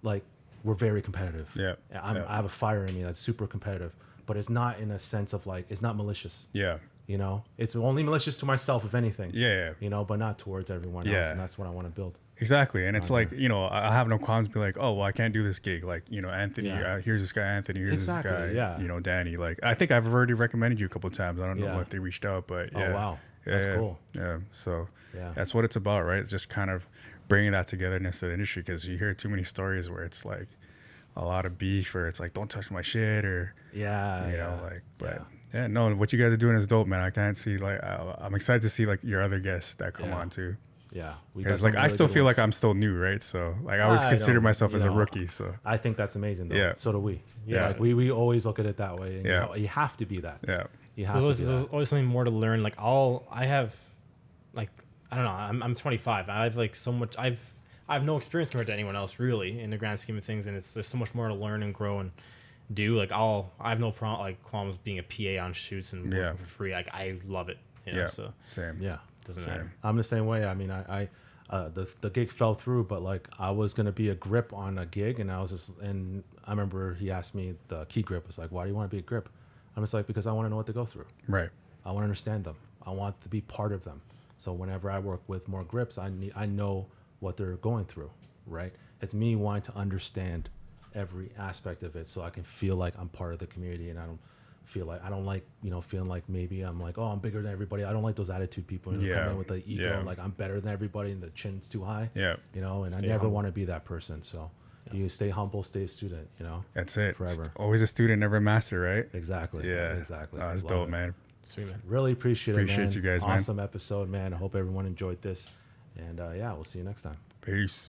D: Like we're very competitive.
B: Yeah.
D: I have a fire in me that's super competitive. But it's not in a sense of like, it's not malicious.
B: Yeah.
D: You know, it's only malicious to myself, if anything.
B: Yeah.
D: You know, but not towards everyone else.
B: Yeah.
D: And that's what I want to build.
B: Exactly. And it's like, you know, I have no qualms be like, oh, well, I can't do this gig. Like, you know, Anthony,
D: Yeah.
B: here's this guy, Anthony, here's
D: Exactly,
B: this guy,
D: yeah.
B: you know, Danny. Like, I think I've already recommended you a couple of times. I don't know
D: Yeah.
B: if they reached out, but
D: Oh,
B: yeah.
D: wow.
B: Yeah,
D: That's
B: yeah,
D: cool.
B: Yeah. So
D: Yeah.
B: that's what it's about, right? Just kind of bringing that togetherness to the industry, because you hear too many stories where it's like a lot of beef, or it's like, don't touch my shit, or,
D: Yeah.
B: you
D: yeah.
B: know, like, but
D: Yeah.
B: yeah, no, what you guys are doing is dope, man. I can't see, like, I'm excited to see like your other guests that come
D: Yeah.
B: on too.
D: Yeah. We got
B: Because
D: some
B: like I
D: really
B: still
D: good
B: feel
D: ones.
B: like I'm still new, right? So like I always
D: I
B: consider
D: don't-
B: myself
D: you
B: as a
D: know,
B: rookie. So
D: I think that's amazing, though.
B: Yeah.
D: So do we.
B: Yeah.
D: Like we always look at it that way. And
B: Yeah.
D: you have to be that.
B: yeah,
D: You have
C: There's
D: to be
C: always,
D: that.
C: there's always something more to learn. Like I have, like, I don't know. I'm 25. I have like so much. I have no experience compared to anyone else, really, in the grand scheme of things. And there's so much more to learn and grow and do. Like I have no problem, like, qualms being a PA on shoots and working
B: Yeah.
C: for free. Like I love it. You know,
B: yeah,
C: so
B: same.
D: Yeah.
C: it doesn't
B: Same.
C: matter.
D: I'm the same way. I mean, the gig fell through, but like I was gonna be a grip on a gig, and and I remember he asked me, the key grip was like, why do you want to be a grip? I'm just like, because I want to know what they go through.
B: Right.
D: I want to understand them. I want to be part of them. So whenever I work with more grips, I know what they're going through, right? It's me wanting to understand every aspect of it, so I can feel like I'm part of the community, and I don't like, you know, feeling like maybe I'm like, oh, I'm bigger than everybody. I don't like those attitude people, you know,
B: Yeah.
D: come in with the ego,
B: Yeah.
D: like I'm better than everybody and the chin's too high.
B: Yeah.
D: You know, and
C: Stay
D: I never
C: humble.
D: want to be that person. So you stay humble, stay a student, you know?
B: That's it.
D: Forever.
B: Always a student, never a master, right?
D: Exactly.
B: Yeah.
D: Exactly.
B: Oh, that's
D: Love
B: dope,
D: it.
B: man.
C: Sweet, man.
D: Really appreciate it, man.
B: Appreciate you guys, man.
D: Awesome episode, man. I hope everyone enjoyed this. And yeah, we'll see you next time.
B: Peace.